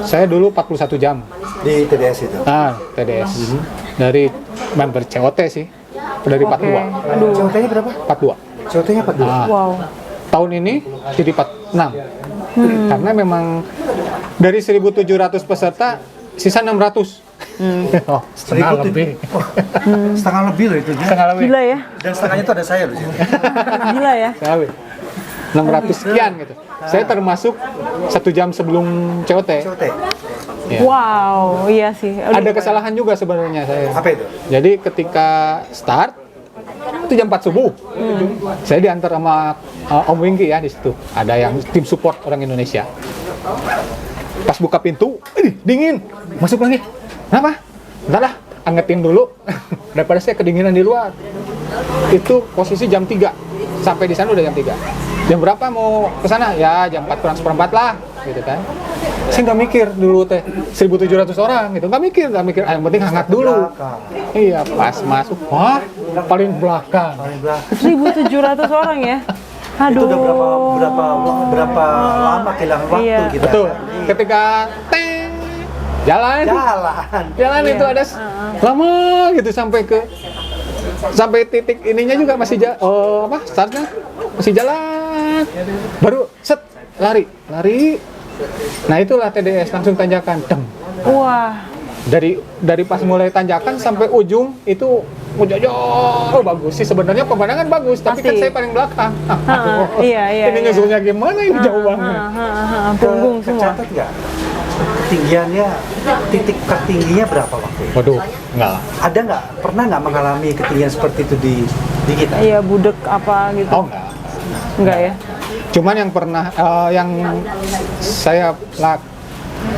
Saya dulu 41 jam Di TDS itu? TDS. Dari member COT sih. Dari 42. COT-nya berapa? 42. COT-nya 42? Wow. Tahun ini jadi 46. Karena memang dari 1.700 peserta sisa 600. Setengah lebih. Setengah lebih loh itu. Setengah lebih. Gila ya. Dan setengahnya itu ada saya loh. Gila ya. Setengah lebih. 600 sekian gitu. Saya termasuk 1 jam sebelum COT. Ya. Wow, iya sih. Ada kesalahan juga sebenarnya saya. Apa itu? Jadi ketika start itu jam 4 subuh. Saya diantar sama Om Wingki ya di situ. Ada yang tim support orang Indonesia. Pas buka pintu, dingin. Masuk lagi. Kenapa? Bentar lah, angetin dulu. Daripada saya kedinginan di luar. Itu posisi jam 3. Sampai di sana udah jam 3. Jam berapa mau ke sana? Ya jam 4 kurang seperempat lah, gitu kan. Saya nggak mikir dulu 1.700 orang gitu, nggak mikir, yang penting hangat dulu. Iya, pas masuk, paling belakang. 1.700 orang ya. Aduh. Itu udah berapa lama kehilangan waktu kita. Betul. Ketika jalan itu ada lama gitu sampai titik ininya juga masih startnya masih jalan, baru lari. Nah itulah TDS, langsung tanjakan. Wah. Dari pas mulai tanjakan sampai ujung itu jauh bagus sih sebenarnya, pemandangan bagus, tapi kan saya paling belakang. Iya. Ini nyusulnya gimana, ini jauh banget. Punggung semua. Catat nggak? Ketinggiannya, titik tertingginya berapa waktu? Waduh, enggak. Ada nggak? Pernah nggak mengalami ketinggian seperti itu di kita? Iya, budek apa gitu. Oh enggak. Enggak ya? Cuman yang pernah, yang saya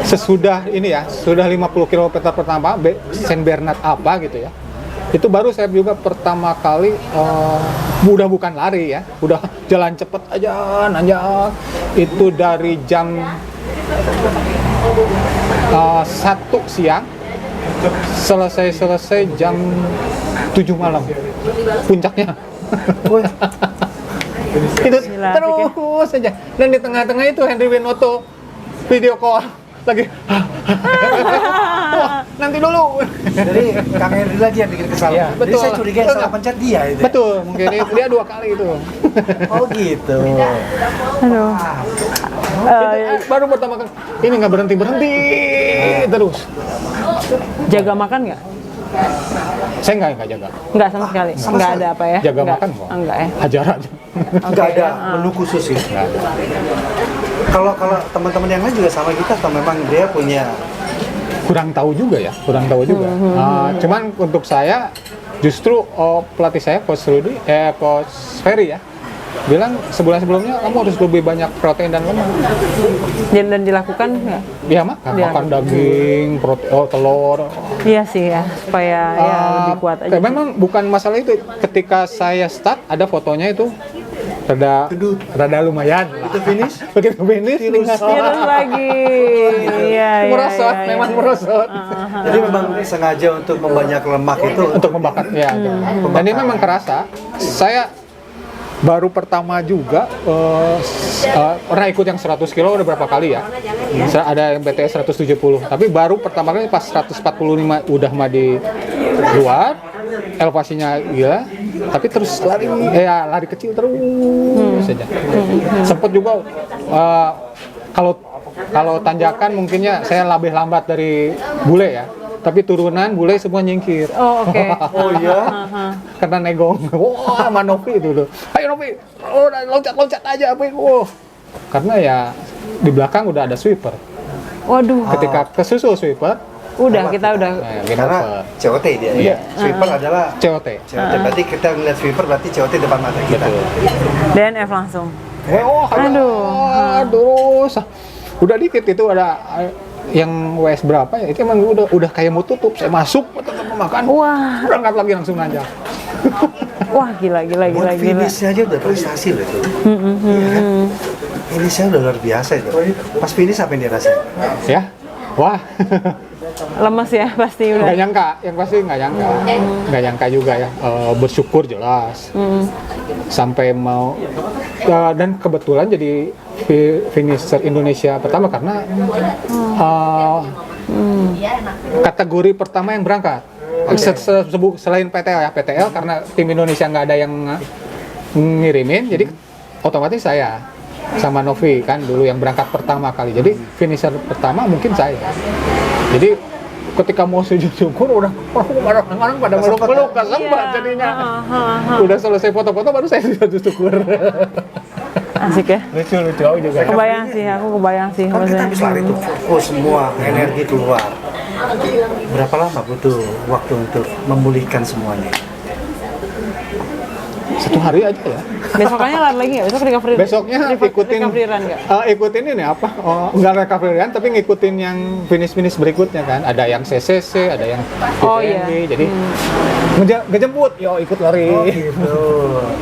sesudah ini ya, sudah 50 km pertama, Saint Bernard apa gitu ya, itu baru saya juga pertama kali, udah bukan lari ya, udah jalan cepet aja, nanjak. Itu dari jam 1 siang, selesai jam 7 malam, puncaknya. Itu terus saja, dan di tengah-tengah itu Henry Winoto video call lagi. Wah, nanti dulu. Jadi Kang Henry lagi yang bikin kesalahan. Iya, Jadi betul. saya curiga yang salah pencet dia itu. Betul, mungkin dia 2 kali itu. Oh gitu. Aduh. Baru pertama kali ini nggak berhenti terus. Jaga makan nggak? Saya nggak jaga. Nggak sama sekali. Nggak ada apa ya? Jaga Nggak. makan kok. Enggak ya. Hajar aja. Nggak ada menu khusus ya. Nggak ada. Kalau teman-teman yang lain juga sama kita atau memang dia punya Kurang tahu juga ya, cuman untuk saya justru pelatih saya Coach Ferry ya bilang sebulan sebelumnya kamu harus lebih banyak protein dan lemak. Dan dilakukan nggak? Iya makan daging, telur. Iya sih ya, supaya ya lebih kuat aja. Memang bukan masalah itu. Ketika saya start ada fotonya itu rada lumayan. itu finish. Begitu finish tinggal Virus lagi. Iya, merosot, memang merosot. Jadi memang sengaja untuk membanyak lemak itu Untuk membakar ya. Dan ini memang kerasa. Saya baru pertama juga pernah ikut yang 100 kilo udah berapa kali ya. Ada yang BTS 170, tapi baru pertama kali pas 145 udah mah di luar, elevasinya gila, tapi terus lari kecil terus saja. Sempet juga kalau tanjakan mungkinnya saya lebih lambat dari bule ya. Tapi turunan bule semua nyingkir. Oh, oke. Oh iya. Karena negong. Wah, sama Novi itu tuh. Ayo Novi, loncat aja apa itu. Karena ya di belakang udah ada sweeper. Waduh. Ketika kesusul sweeper, kita udah game Karena over. COT dia. Iya. Sweeper adalah COT. COT. Berarti kita ngeliat sweeper berarti COT depan mata kita. Betul. DNF langsung. Aduh. Udah dikit itu ada yang WS berapa ya? Itu emang udah kayak mau tutup. Saya masuk, tetap makan. Wah. Berangkat lagi langsung nanjak. Wah, gila. Buat finishnya aja udah prestasi loh itu. Iya kan? Finishnya udah luar biasa itu. Pas finish apa yang dia rasain? Ya. Wah. Lemes ya pasti udah. Nggak nyangka, yang pasti nggak nyangka. Nggak nyangka juga ya. Bersyukur jelas. Sampai mau dan kebetulan jadi finisher Indonesia pertama karena kategori pertama yang berangkat. Selain PTL ya, PTL karena tim Indonesia nggak ada yang ngirimin, jadi otomatis saya sama Novi kan dulu yang berangkat pertama kali. Jadi finisher pertama mungkin saya. Jadi ketika mau sujud syukur udah orang pada meluk-meluk nggak sempat jadinya. Udah selesai foto-foto baru saya sujud syukur. Asik ya. Lucu juga. Kebayang sih, aku kebayang sih. Kan kita habis lari tuh fokus semua energi keluar. Berapa lama butuh waktu untuk memulihkan semuanya? 1 hari aja ya. Besokannya lari lagi nggak? Besok recovery. Besoknya ikutin recovery run nggak? Ikutin ini apa? Enggak recovery run tapi ngikutin yang finish berikutnya kan. Ada yang CCC, ada yang UTMB. Iya. Jadi ngejemput, yo ikut lari. Oh gitu.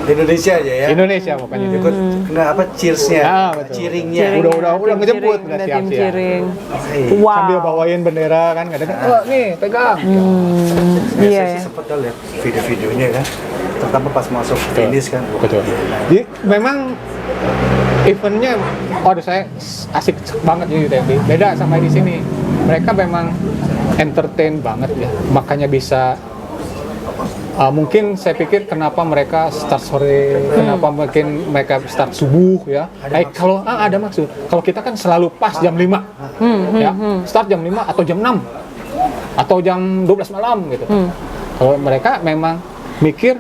Di Indonesia aja ya? Indonesia pokoknya Ikut kena apa cheersnya, betul. cheeringnya. Udah ngejemput, udah Tim siap-siap. cheering. Hey. Wow. Sambil bawain bendera kan, kadang nih pegang. Iya Saya ya. sih sempat lihat video-videonya kan, terutama pas masuk finish kan. Wah, Betul. gila. Jadi memang eventnya, saya asik banget di UTMB. Beda sama di sini. Mereka memang entertain banget ya. Makanya bisa. Mungkin saya pikir kenapa mereka start sore, kenapa mungkin mereka start subuh ya. Kalau ada maksud. Kalau kita kan selalu pas jam 5. Ya. Start jam 5 atau jam 6. Atau jam 12 malam gitu. Kalau mereka memang mikir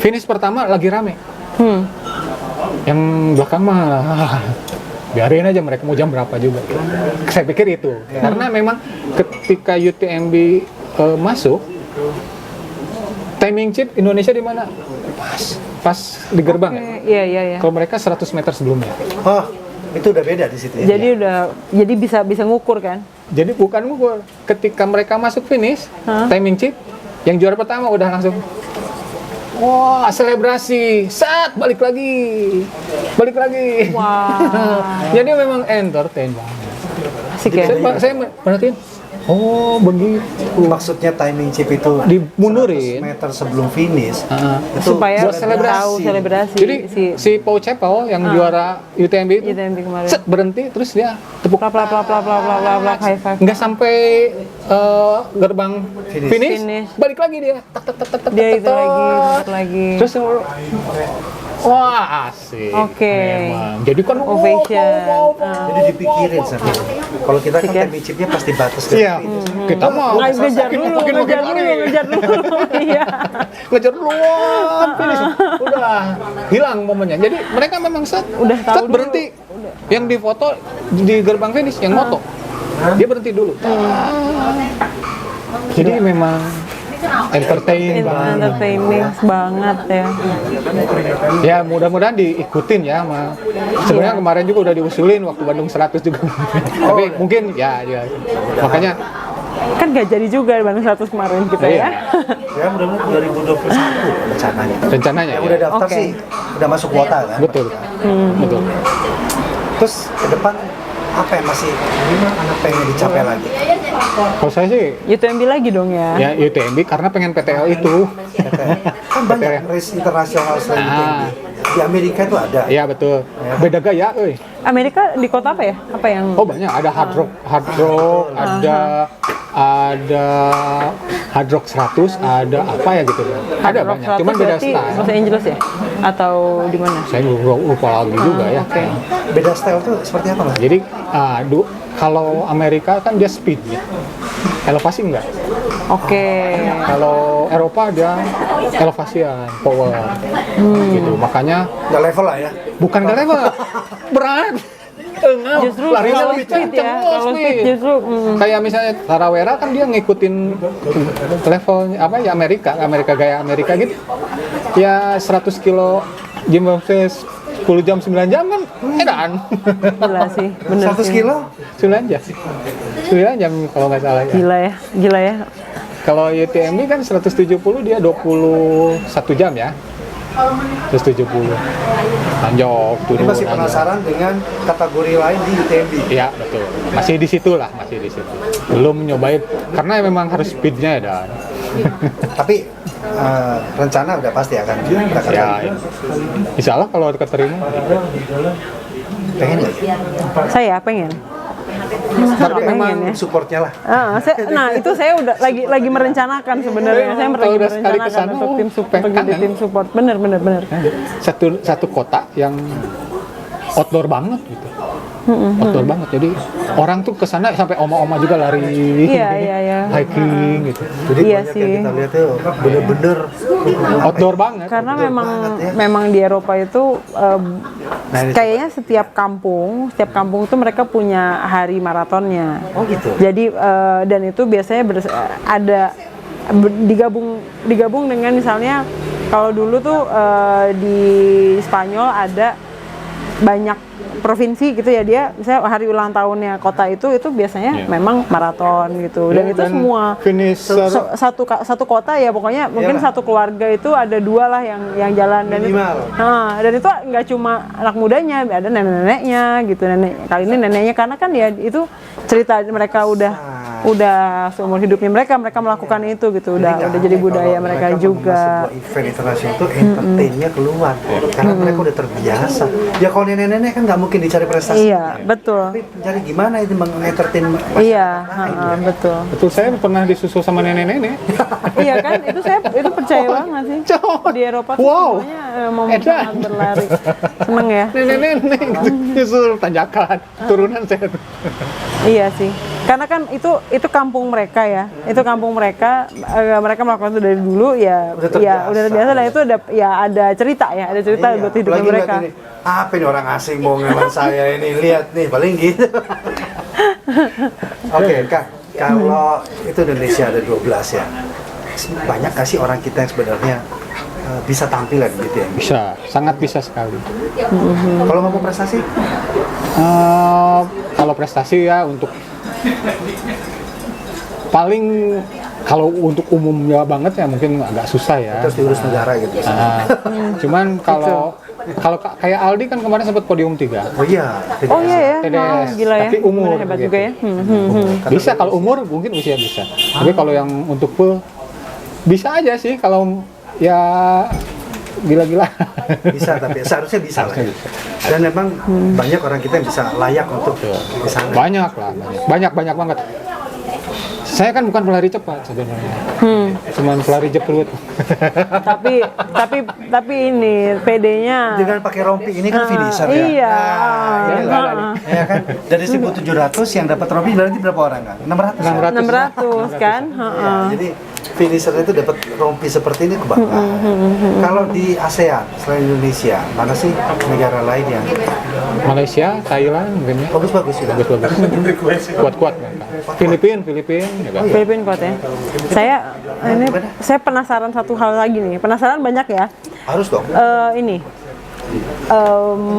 finish pertama lagi rame. Yang belakang mah biarin aja mereka mau jam berapa juga. Saya pikir itu. Karena memang ketika UTMB masuk timing chip Indonesia di mana? Pas di gerbang ya. Iya. Kalau mereka 100 meter sebelumnya. Oh, itu udah beda di situ ya? Jadi bisa ngukur kan? Jadi bukan ngukur. Ketika mereka masuk finish, timing chip yang juara pertama udah langsung wah, selebrasi, balik lagi. Wow. Jadi memang entertain banget. Asik ya. Saya perhatiin Oh, begitu. Maksudnya timing chip itu Dimundurin. 100 meter sebelum finish. Itu supaya buat selebrasi. tahu selebrasi. Jadi si Paul Chappell yang juara UTMB itu UTMB kemarin. set, berhenti terus dia tepuk Plak plak plak plak plak plak plak plak high five. nggak sampai gerbang finish, Finish. balik lagi dia tak tak tak tak tak Dia tak, itu tak. lagi, muter lagi. Terus wah asik. Oke. Memang. Jadi kan Ovation. Jadi dipikirin sampai. Kalau kita kan timing chipnya pasti batas ke Iya, kita mau Ngejar dulu, ngejar dulu. Iya. ngejar duluan finish. Udah hilang momennya. Jadi mereka memang Udah tahu dulu. berhenti. Yang difoto di gerbang finish yang moto. Dia berhenti dulu. Jadi memang Entertaining banget ya. Ya mudah-mudahan diikutin ya sama. Sebenarnya kemarin juga udah diusulin waktu Bandung 100 juga. Tapi mungkin ya makanya Kan gak jadi juga Bandung 100 kemarin kita Iya. ya. Ya mudah-mudahan 2021 rencananya. rencananya Yang ya. udah daftar Oke. sih udah masuk kuota kan. Betul. Betul. Terus ke depan apa yang masih anak pengen dicapai lagi? Kalau saya sih UTMB lagi dong ya. ya UTMB karena pengen PTL itu. Kan banyak race internasional selain UTMB. Di Amerika itu ada. Iya betul. Beda gaya, euy. Amerika di kota apa ya? Apa yang Oh banyak, ada hard rock, ada hard rock 100, ada apa ya gitu. Ada Rock banyak, 100 cuman beda berarti style. Los Angeles ya? Atau di mana? Saya lupa lagi juga ya. Oke. Beda style tuh seperti apa, Mas? Jadi kalau Amerika kan dia speed ya. Elevasi enggak. Oke. Kalau Eropa dia elevasian, power. Gitu. Makanya Nggak level lah ya. bukan gak level, berat. Justru Larinya kalau lebih speed kenceng, ya, oh, kalau speed speed. justru Kayak misalnya Tarawera kan dia ngikutin levelnya apa ya Amerika gaya Amerika gitu. Ya 100 kilo Jim Webster 10 jam 9 jam kan edan. gila sih, bener 100 sih. kilo? 9 jam. 9 jam kalau nggak salah ya. Gila ya. Kalau UTMB kan 170 dia 21 jam ya. 170. Tanjok Ini turun. masih tanjok. penasaran dengan kategori lain di UTMB. Iya betul. Masih di situ lah, masih di situ. Belum nyobain karena memang harus speednya ya dan. Tapi rencana udah pasti akan berangkat Ya, lagi. insya Allah kalau keterima. Pengen nggak? Saya pengen. Tapi memang Pengen ya. Supportnya lah. Nah itu saya udah lagi merencanakan sebenarnya. Saya Kalau lagi udah sekali merencanakan kesana, untuk tim support, pengen pergi di kan? tim support. Bener. Satu kota yang outdoor banget gitu. Outdoor banget. Jadi orang tuh kesana sampai oma-oma juga lari. Iya. Hiking gitu. Jadi Iya banyak sih. yang kita lihat tuh bener-bener Outdoor banget. Karena memang banget ya. memang di Eropa itu Nah, ini kayaknya setiap kampung itu mereka punya hari maratonnya. Oh gitu. Jadi dan itu biasanya digabung dengan misalnya kalau dulu tuh di Spanyol ada banyak provinsi gitu ya, dia misalnya hari ulang tahunnya kota itu biasanya Iya. memang maraton gitu, dan Ya, itu semua finisher satu kota ya, pokoknya mungkin Iyalah. satu keluarga itu ada 2 lah yang jalan, dan itu Minimal. dan itu nggak cuma anak mudanya, ada nenek-neneknya gitu. Kali ini neneknya, karena kan ya itu cerita mereka udah seumur hidupnya mereka melakukan itu gitu, udah jadi budaya kalau mereka mengemas juga. sebuah event internasional itu entertainnya keluar karena mereka udah terbiasa. Ya kalau nenek-nenek kan nggak mungkin dicari prestasi. Iya, betul. Tapi cari gimana itu mengentertain masyarakat Iya, lain. betul. Betul, saya pernah disusul sama nenek-nenek. Iya kan, itu saya percaya banget sih. Di Eropa tuh Wow. semuanya mau Edan. sangat berlari. Seneng ya. Nenek-nenek gitu, nyusul tanjakan, turunan saya. Iya sih. Karena kan itu kampung mereka ya. Itu kampung mereka, mereka melakukan itu dari dulu ya. Udah terbiasa. Udah terbiasa, dan itu ada cerita ya, ada cerita Iya, buat hidupnya apalagi mereka. lihat ini, apa ini orang asing mau ngelan saya ini, lihat nih paling gitu. Oke Kak, kalau itu Indonesia ada 12 ya, banyak nggak sih orang kita yang sebenarnya bisa tampilan gitu ya? Bisa, sangat bisa sekali. Kalau ngomong prestasi, Kalau prestasi ya untuk paling kalau untuk umumnya banget ya mungkin agak susah ya. terus diurus negara gitu. Cuman kalau kayak Aldi kan kemarin sempat podium 3. Oh iya. Oh iya ya, TDS, gila ya. tapi umur Bener, hebat gitu. juga ya. Bisa kalau umur mungkin usia bisa. Tapi kalau yang untuk full bisa aja sih kalau ya gila-gila. Bisa, tapi seharusnya bisa lah. Harusnya Ya. bisa. Dan memang banyak orang kita yang bisa layak untuk di sana. Banyak lah, banyak banget. Saya kan bukan pelari cepat sebenarnya. Cuman pelari jeprut. tapi ini PD-nya Dengan pakai rompi ini kan finisher ya. iya. Nah, ini lah. Ya kan dari 1.700 yang dapat rompi berarti berapa orang kan? 600. 600 kan? Ya, jadi finishernya itu dapat rompi seperti ini kebanggaan. Kalau di ASEAN selain Indonesia, mana sih negara lain yang Malaysia, Thailand mungkin ya. bagus-bagus juga? Bagus. Kuat-kuat mereka. Filipina juga. Filipina kuat ya. Saya penasaran satu hal lagi nih. Penasaran banyak ya. Harus dong. Ini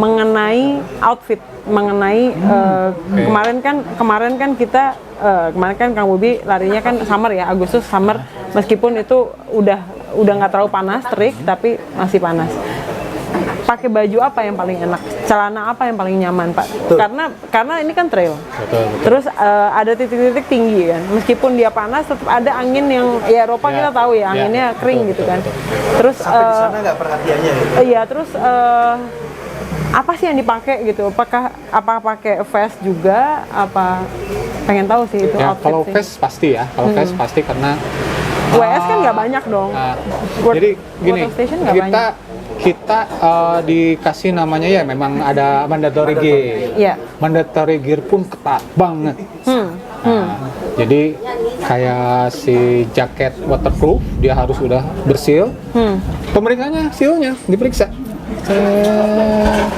mengenai outfit, mengenai kemarin kan kita kemarin kan Kang Bobi larinya kan summer ya, Agustus summer, meskipun itu udah nggak terlalu panas, terik, tapi masih panas. Pakai baju apa yang paling enak? Celana apa yang paling nyaman, Pak? Karena ini kan trail. Betul. Terus ada titik-titik tinggi kan. Meskipun dia panas, tetap ada angin yang ya Eropa kita tahu ya, anginnya kering gitu kan. Terus Sampai di sana nggak perhatiannya ya? iya, terus apa sih yang dipakai gitu? Apakah pakai vest juga? Apa pengen tahu sih itu Ya, outfit kalau sih. vest pasti ya. Kalau vest pasti karena WS kan nggak banyak dong. jadi gini, Water station nggak banyak. kita dikasih namanya ya memang ada mandatory gear. Iya. Mandatory gear pun ketat banget. Jadi kayak si jaket waterproof dia harus udah bersil. Pemeriksaannya sealnya diperiksa.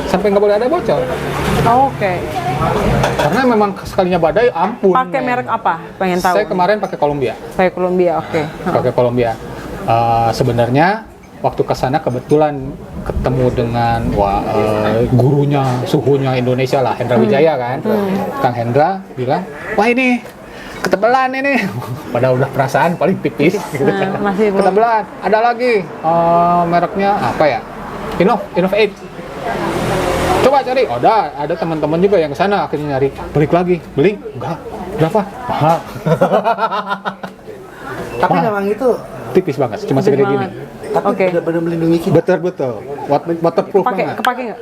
Sampai nggak boleh ada bocor. Oke. Karena memang sekalinya badai ampun. Pakai merek apa? Pengen tahu. Saya kemarin pakai Columbia. Pakai Columbia, oke. Pakai Columbia. Sebenarnya waktu ke sana kebetulan ketemu dengan gurunya suhunya Indonesia lah, Hendra Wijaya kan. Kang Hendra bilang, "Wah ini ketebalan ini." Padahal udah perasaan paling tipis gitu kan. Masih belum. Ketebalan. Ada lagi mereknya apa ya? Innovate. Coba cari. Oh, ada teman-teman juga yang ke sana akhirnya nyari. Balik lagi. Beli? Enggak. Berapa? Mahal. Tapi Mahal. memang itu Tipis banget, cuma segede gini. tapi Oke. benar-benar melindungi kita. Betul. Waterproof banget. Kepake nggak?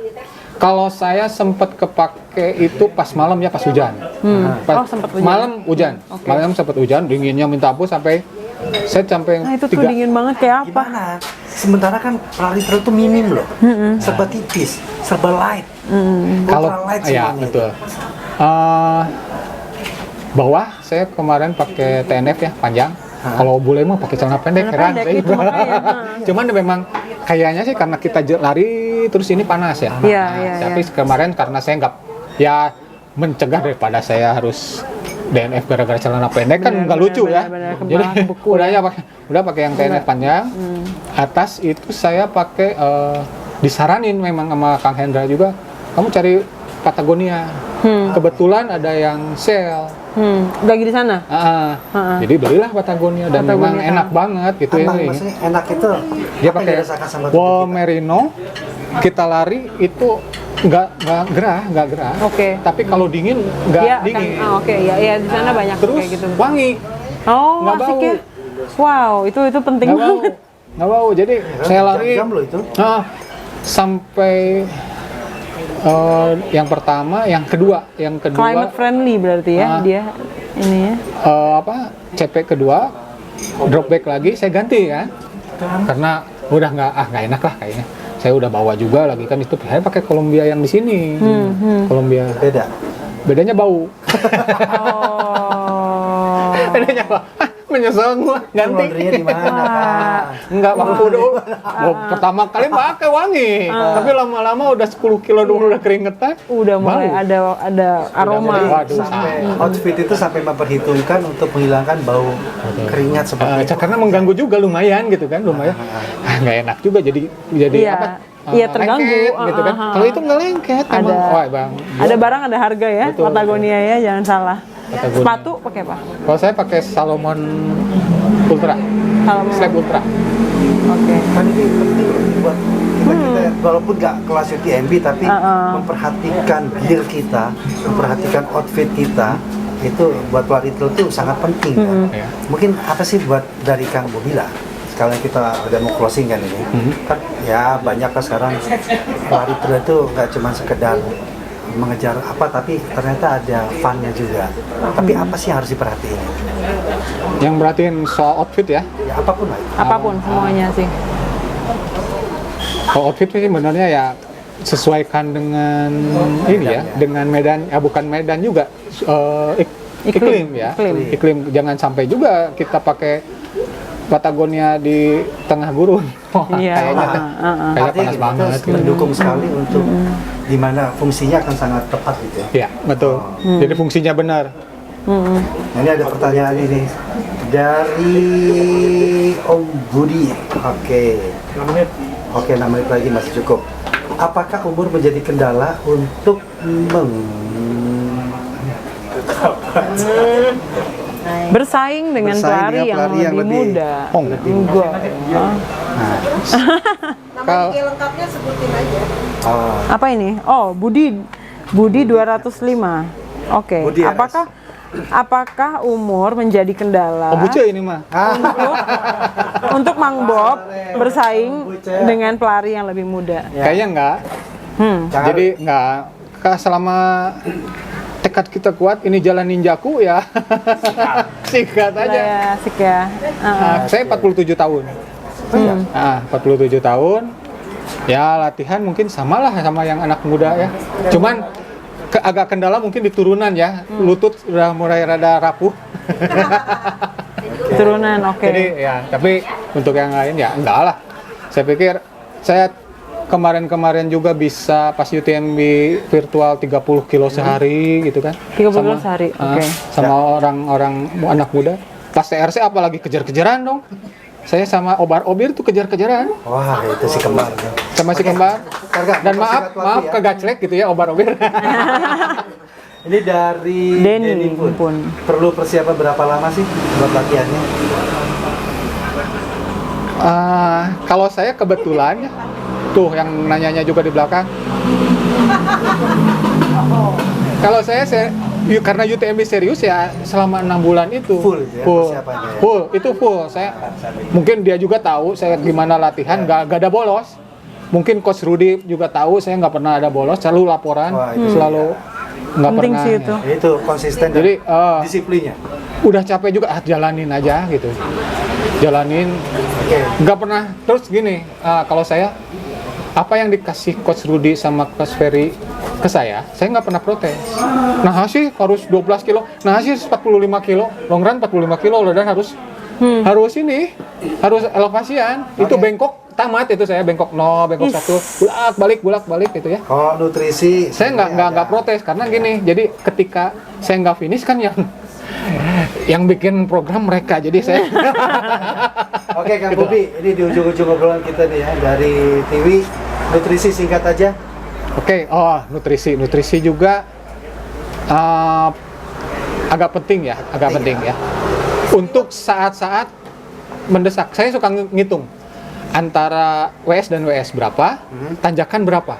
Kalau saya sempat kepake itu pas malam ya, pas hujan. Oh, sempat hujan. Malam hujan. Malam sempat hujan, dinginnya minta ampun sampai saya sampai Nah itu tuh dingin banget kayak apa? Gimana? Sementara kan pelari trail itu minim loh, serba tipis, serba light, Kalau ultra light ya semuanya. betul. Bawah saya kemarin pakai TNF ya panjang. Kalau boleh mah pakai celana pendek, Celana heran pendek, saya. itu makanya. Cuman memang kayaknya sih karena kita lari terus ini panas ya. Iya. Tapi kemarin karena saya nggak ya mencegah daripada saya harus DNF gara-gara celana pendek kan nggak lucu ya. bener, Jadi kebeku udah pakai yang TNF panjang. Atas itu saya pakai disaranin memang sama Kang Hendra juga. Kamu cari Patagonia. Kebetulan ada yang sale. Lagi di sana? Jadi belilah Patagonia dan Patagonia, memang enak banget gitu Apa ya. maksudnya enak itu? Dia apa pakai yang dirasakan sama Wall tubuh kita? Merino, kita lari itu nggak gerah. Oke. Tapi kalau dingin nggak Iya, dingin. kan. Oke, ya di sana banyak Terus kayak gitu. wangi, Oh, nggak asik bau. ya. Wow, itu penting nggak bau, banget. nggak bau. Jadi saya lari Jam loh itu. sampai yang pertama, yang kedua, Climate friendly berarti ya dia ini ya. CP kedua, drop back lagi, saya ganti kan, karena udah nggak enak lah kayaknya. Saya udah bawa juga lagi kan itu, saya pakai Columbia yang di sini, Columbia. Bedanya bau. Oh. Bedanya apa? Menyesal gua ganti. Laundry-nya di mana, Kak? Enggak, waktu dulu pertama kali pakai wangi, tapi lama-lama udah 10 kilo dulu udah keringetan. Udah mulai bau. ada aroma. Waduh, Sampai outfit itu sampai memperhitungkan untuk menghilangkan bau keringat seperti itu. Karena mengganggu juga lumayan gitu kan, lumayan. Nggak enak juga jadi Iya. apa? Iya, terganggu. Lengket gitu kan. Kalau itu nggak lengket, emang. Wah, Bang. Ada barang ada harga ya, Betul. Patagonia ya, jangan salah. Patagonia. Sepatu pakai apa? Kalau saya pakai Salomon Ultra, Salomon. Slab Ultra. Oke. Kan ini penting buat juga kita walaupun nggak kelas UTMB tapi memperhatikan gear kita, memperhatikan outfit kita itu buat pelari trail itu sangat penting kan. Mungkin apa sih buat dari Kang Bobi lah, sekalian kita udah mau closing kan ini, kan ya banyak kan sekarang pelari trail itu nggak cuma sekedar mengejar apa, tapi ternyata ada fun-nya juga. Tapi apa sih yang harus diperhatiin? Yang berartiin soal outfit ya. Ya apapun lah. Apapun semuanya sih. Kalau outfit sih sebenarnya ya sesuaikan dengan ini ya, dengan medan, bukan medan juga, iklim ya. Iklim, jangan sampai juga kita pakai Patagonia di tengah gurun. Kayaknya panas banget. Mendukung sekali untuk dimana fungsinya akan sangat tepat gitu ya. Iya, betul. Jadi fungsinya benar. Nah, ini ada pertanyaan ini dari Om Budi. Oke, 6 menit lagi masih cukup. Apakah umur menjadi kendala untuk bersaing dengan pelari yang lebih muda? Enggak. Nama IG lengkapnya sebutin aja. Apa ini? Oh, Budi 205. Oke. Budi RS. Apakah umur menjadi kendala Oh, buce ini mah. untuk Mang Bob bersaing dengan pelari yang lebih muda? Kayaknya enggak. Jadi enggak. Selama tekad kita kuat, ini jalan ninjaku ya. Sikat aja. Ya, asik ya. Saya 47 tahun. 47 tahun. Ya latihan mungkin samalah sama yang anak muda ya. Cuman agak kendala mungkin di turunan ya. Lutut udah mulai rada rapuh. Turunan, oke. Jadi ya, tapi untuk yang lain ya enggak lah. Saya pikir saya kemarin juga bisa pas UTMB virtual 30 kilo sehari gitu kan. 30 kilo sehari, oke. Sama orang-orang anak muda. Pas TRC apalagi kejar-kejaran dong. Saya sama Obar-Obir tuh kejar-kejaran. Wah, itu si kembar. Sama si kembar. Dan maaf kegaclek gitu ya Obar-Obir. Ini dari Denny pun. Perlu persiapan berapa lama sih buat latihannya? Kalau saya kebetulan ya, tuh yang nanyanya juga di belakang. Kalau saya karena UTMB serius ya selama 6 bulan itu Full ya, persiapannya ya? full. Saya mungkin dia juga tahu saya gimana latihan, nggak ada bolos. Mungkin Coach Rudy juga tahu saya nggak pernah ada bolos, selalu laporan, selalu nggak Penting pernah. sih itu. Ya, itu konsisten Jadi dan disiplinnya. udah capek juga, jalanin aja gitu, jalanin. Nggak pernah terus gini. Kalau saya apa yang dikasih Coach Rudy sama Coach Ferry ke saya nggak pernah protes. Nah sih harus 12 kilo, nah sih 45 kilo, long run 45 kilo, dan harus elevasian. Itu bengkok tamat itu saya, bengkok 0, bengkok 1, bolak-balik gitu ya. Oh, nutrisi. Saya nggak protes karena gini, jadi ketika saya nggak finish kan yang bikin program mereka, jadi saya. Oke, Kang Bobi, ini di ujung-ujung obrolan kita nih ya, dari TV, nutrisi singkat aja. Oke, nutrisi juga agak penting ya. Untuk saat-saat mendesak, saya suka ngitung antara WS dan WS berapa, tanjakan berapa,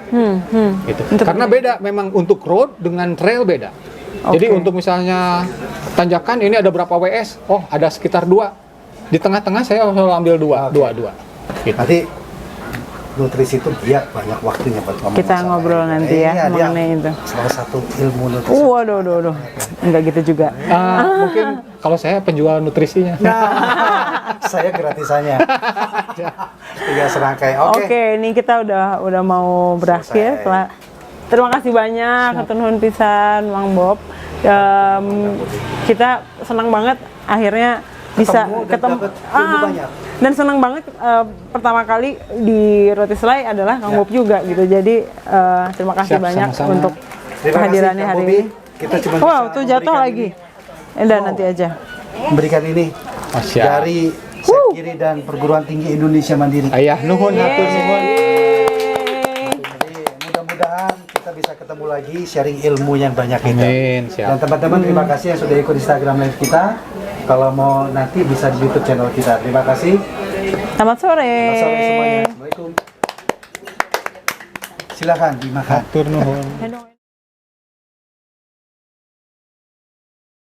gitu. Karena beda, memang untuk road dengan trail beda. Jadi untuk misalnya tanjakan ini ada berapa WS, oh ada sekitar 2. Di tengah-tengah saya selalu ambil 2. Gitu. Nanti nutrisi itu giat banyak waktunya buat ngomong. Kita ngobrol nanti ya mengenai itu. Salah satu ilmu nutrisi. Waduh. Enggak gitu juga. Mungkin kalau saya penjual nutrisinya. Saya gratisannya. 3 serangkai. Oke, ini kita udah mau berakhir. Terima kasih banyak, hatur nuhun pisan Mang Bob. Kita senang banget akhirnya bisa ketemu dan senang banget pertama kali di Roti Selai adalah Kang Bob juga gitu. Jadi terima kasih banyak sama-sama untuk kehadirannya hari ini. Kita cuma tuh jatuh lagi. Nanti aja. Memberikan ini dari Sekiri dan Perguruan Tinggi Indonesia Mandiri. Ayah nuhun hatur nuhun. Jadi mudah-mudahan kita bisa ketemu lagi, sharing ilmu yang banyak itu. Amin, siap. Dan teman-teman terima kasih yang sudah ikut Instagram Live kita. Kalau mau nanti bisa di YouTube channel kita. Terima kasih. Selamat sore. Selamat sore semuanya. Assalamualaikum. Silakan dimakan. Hatur nuhun. Hendong.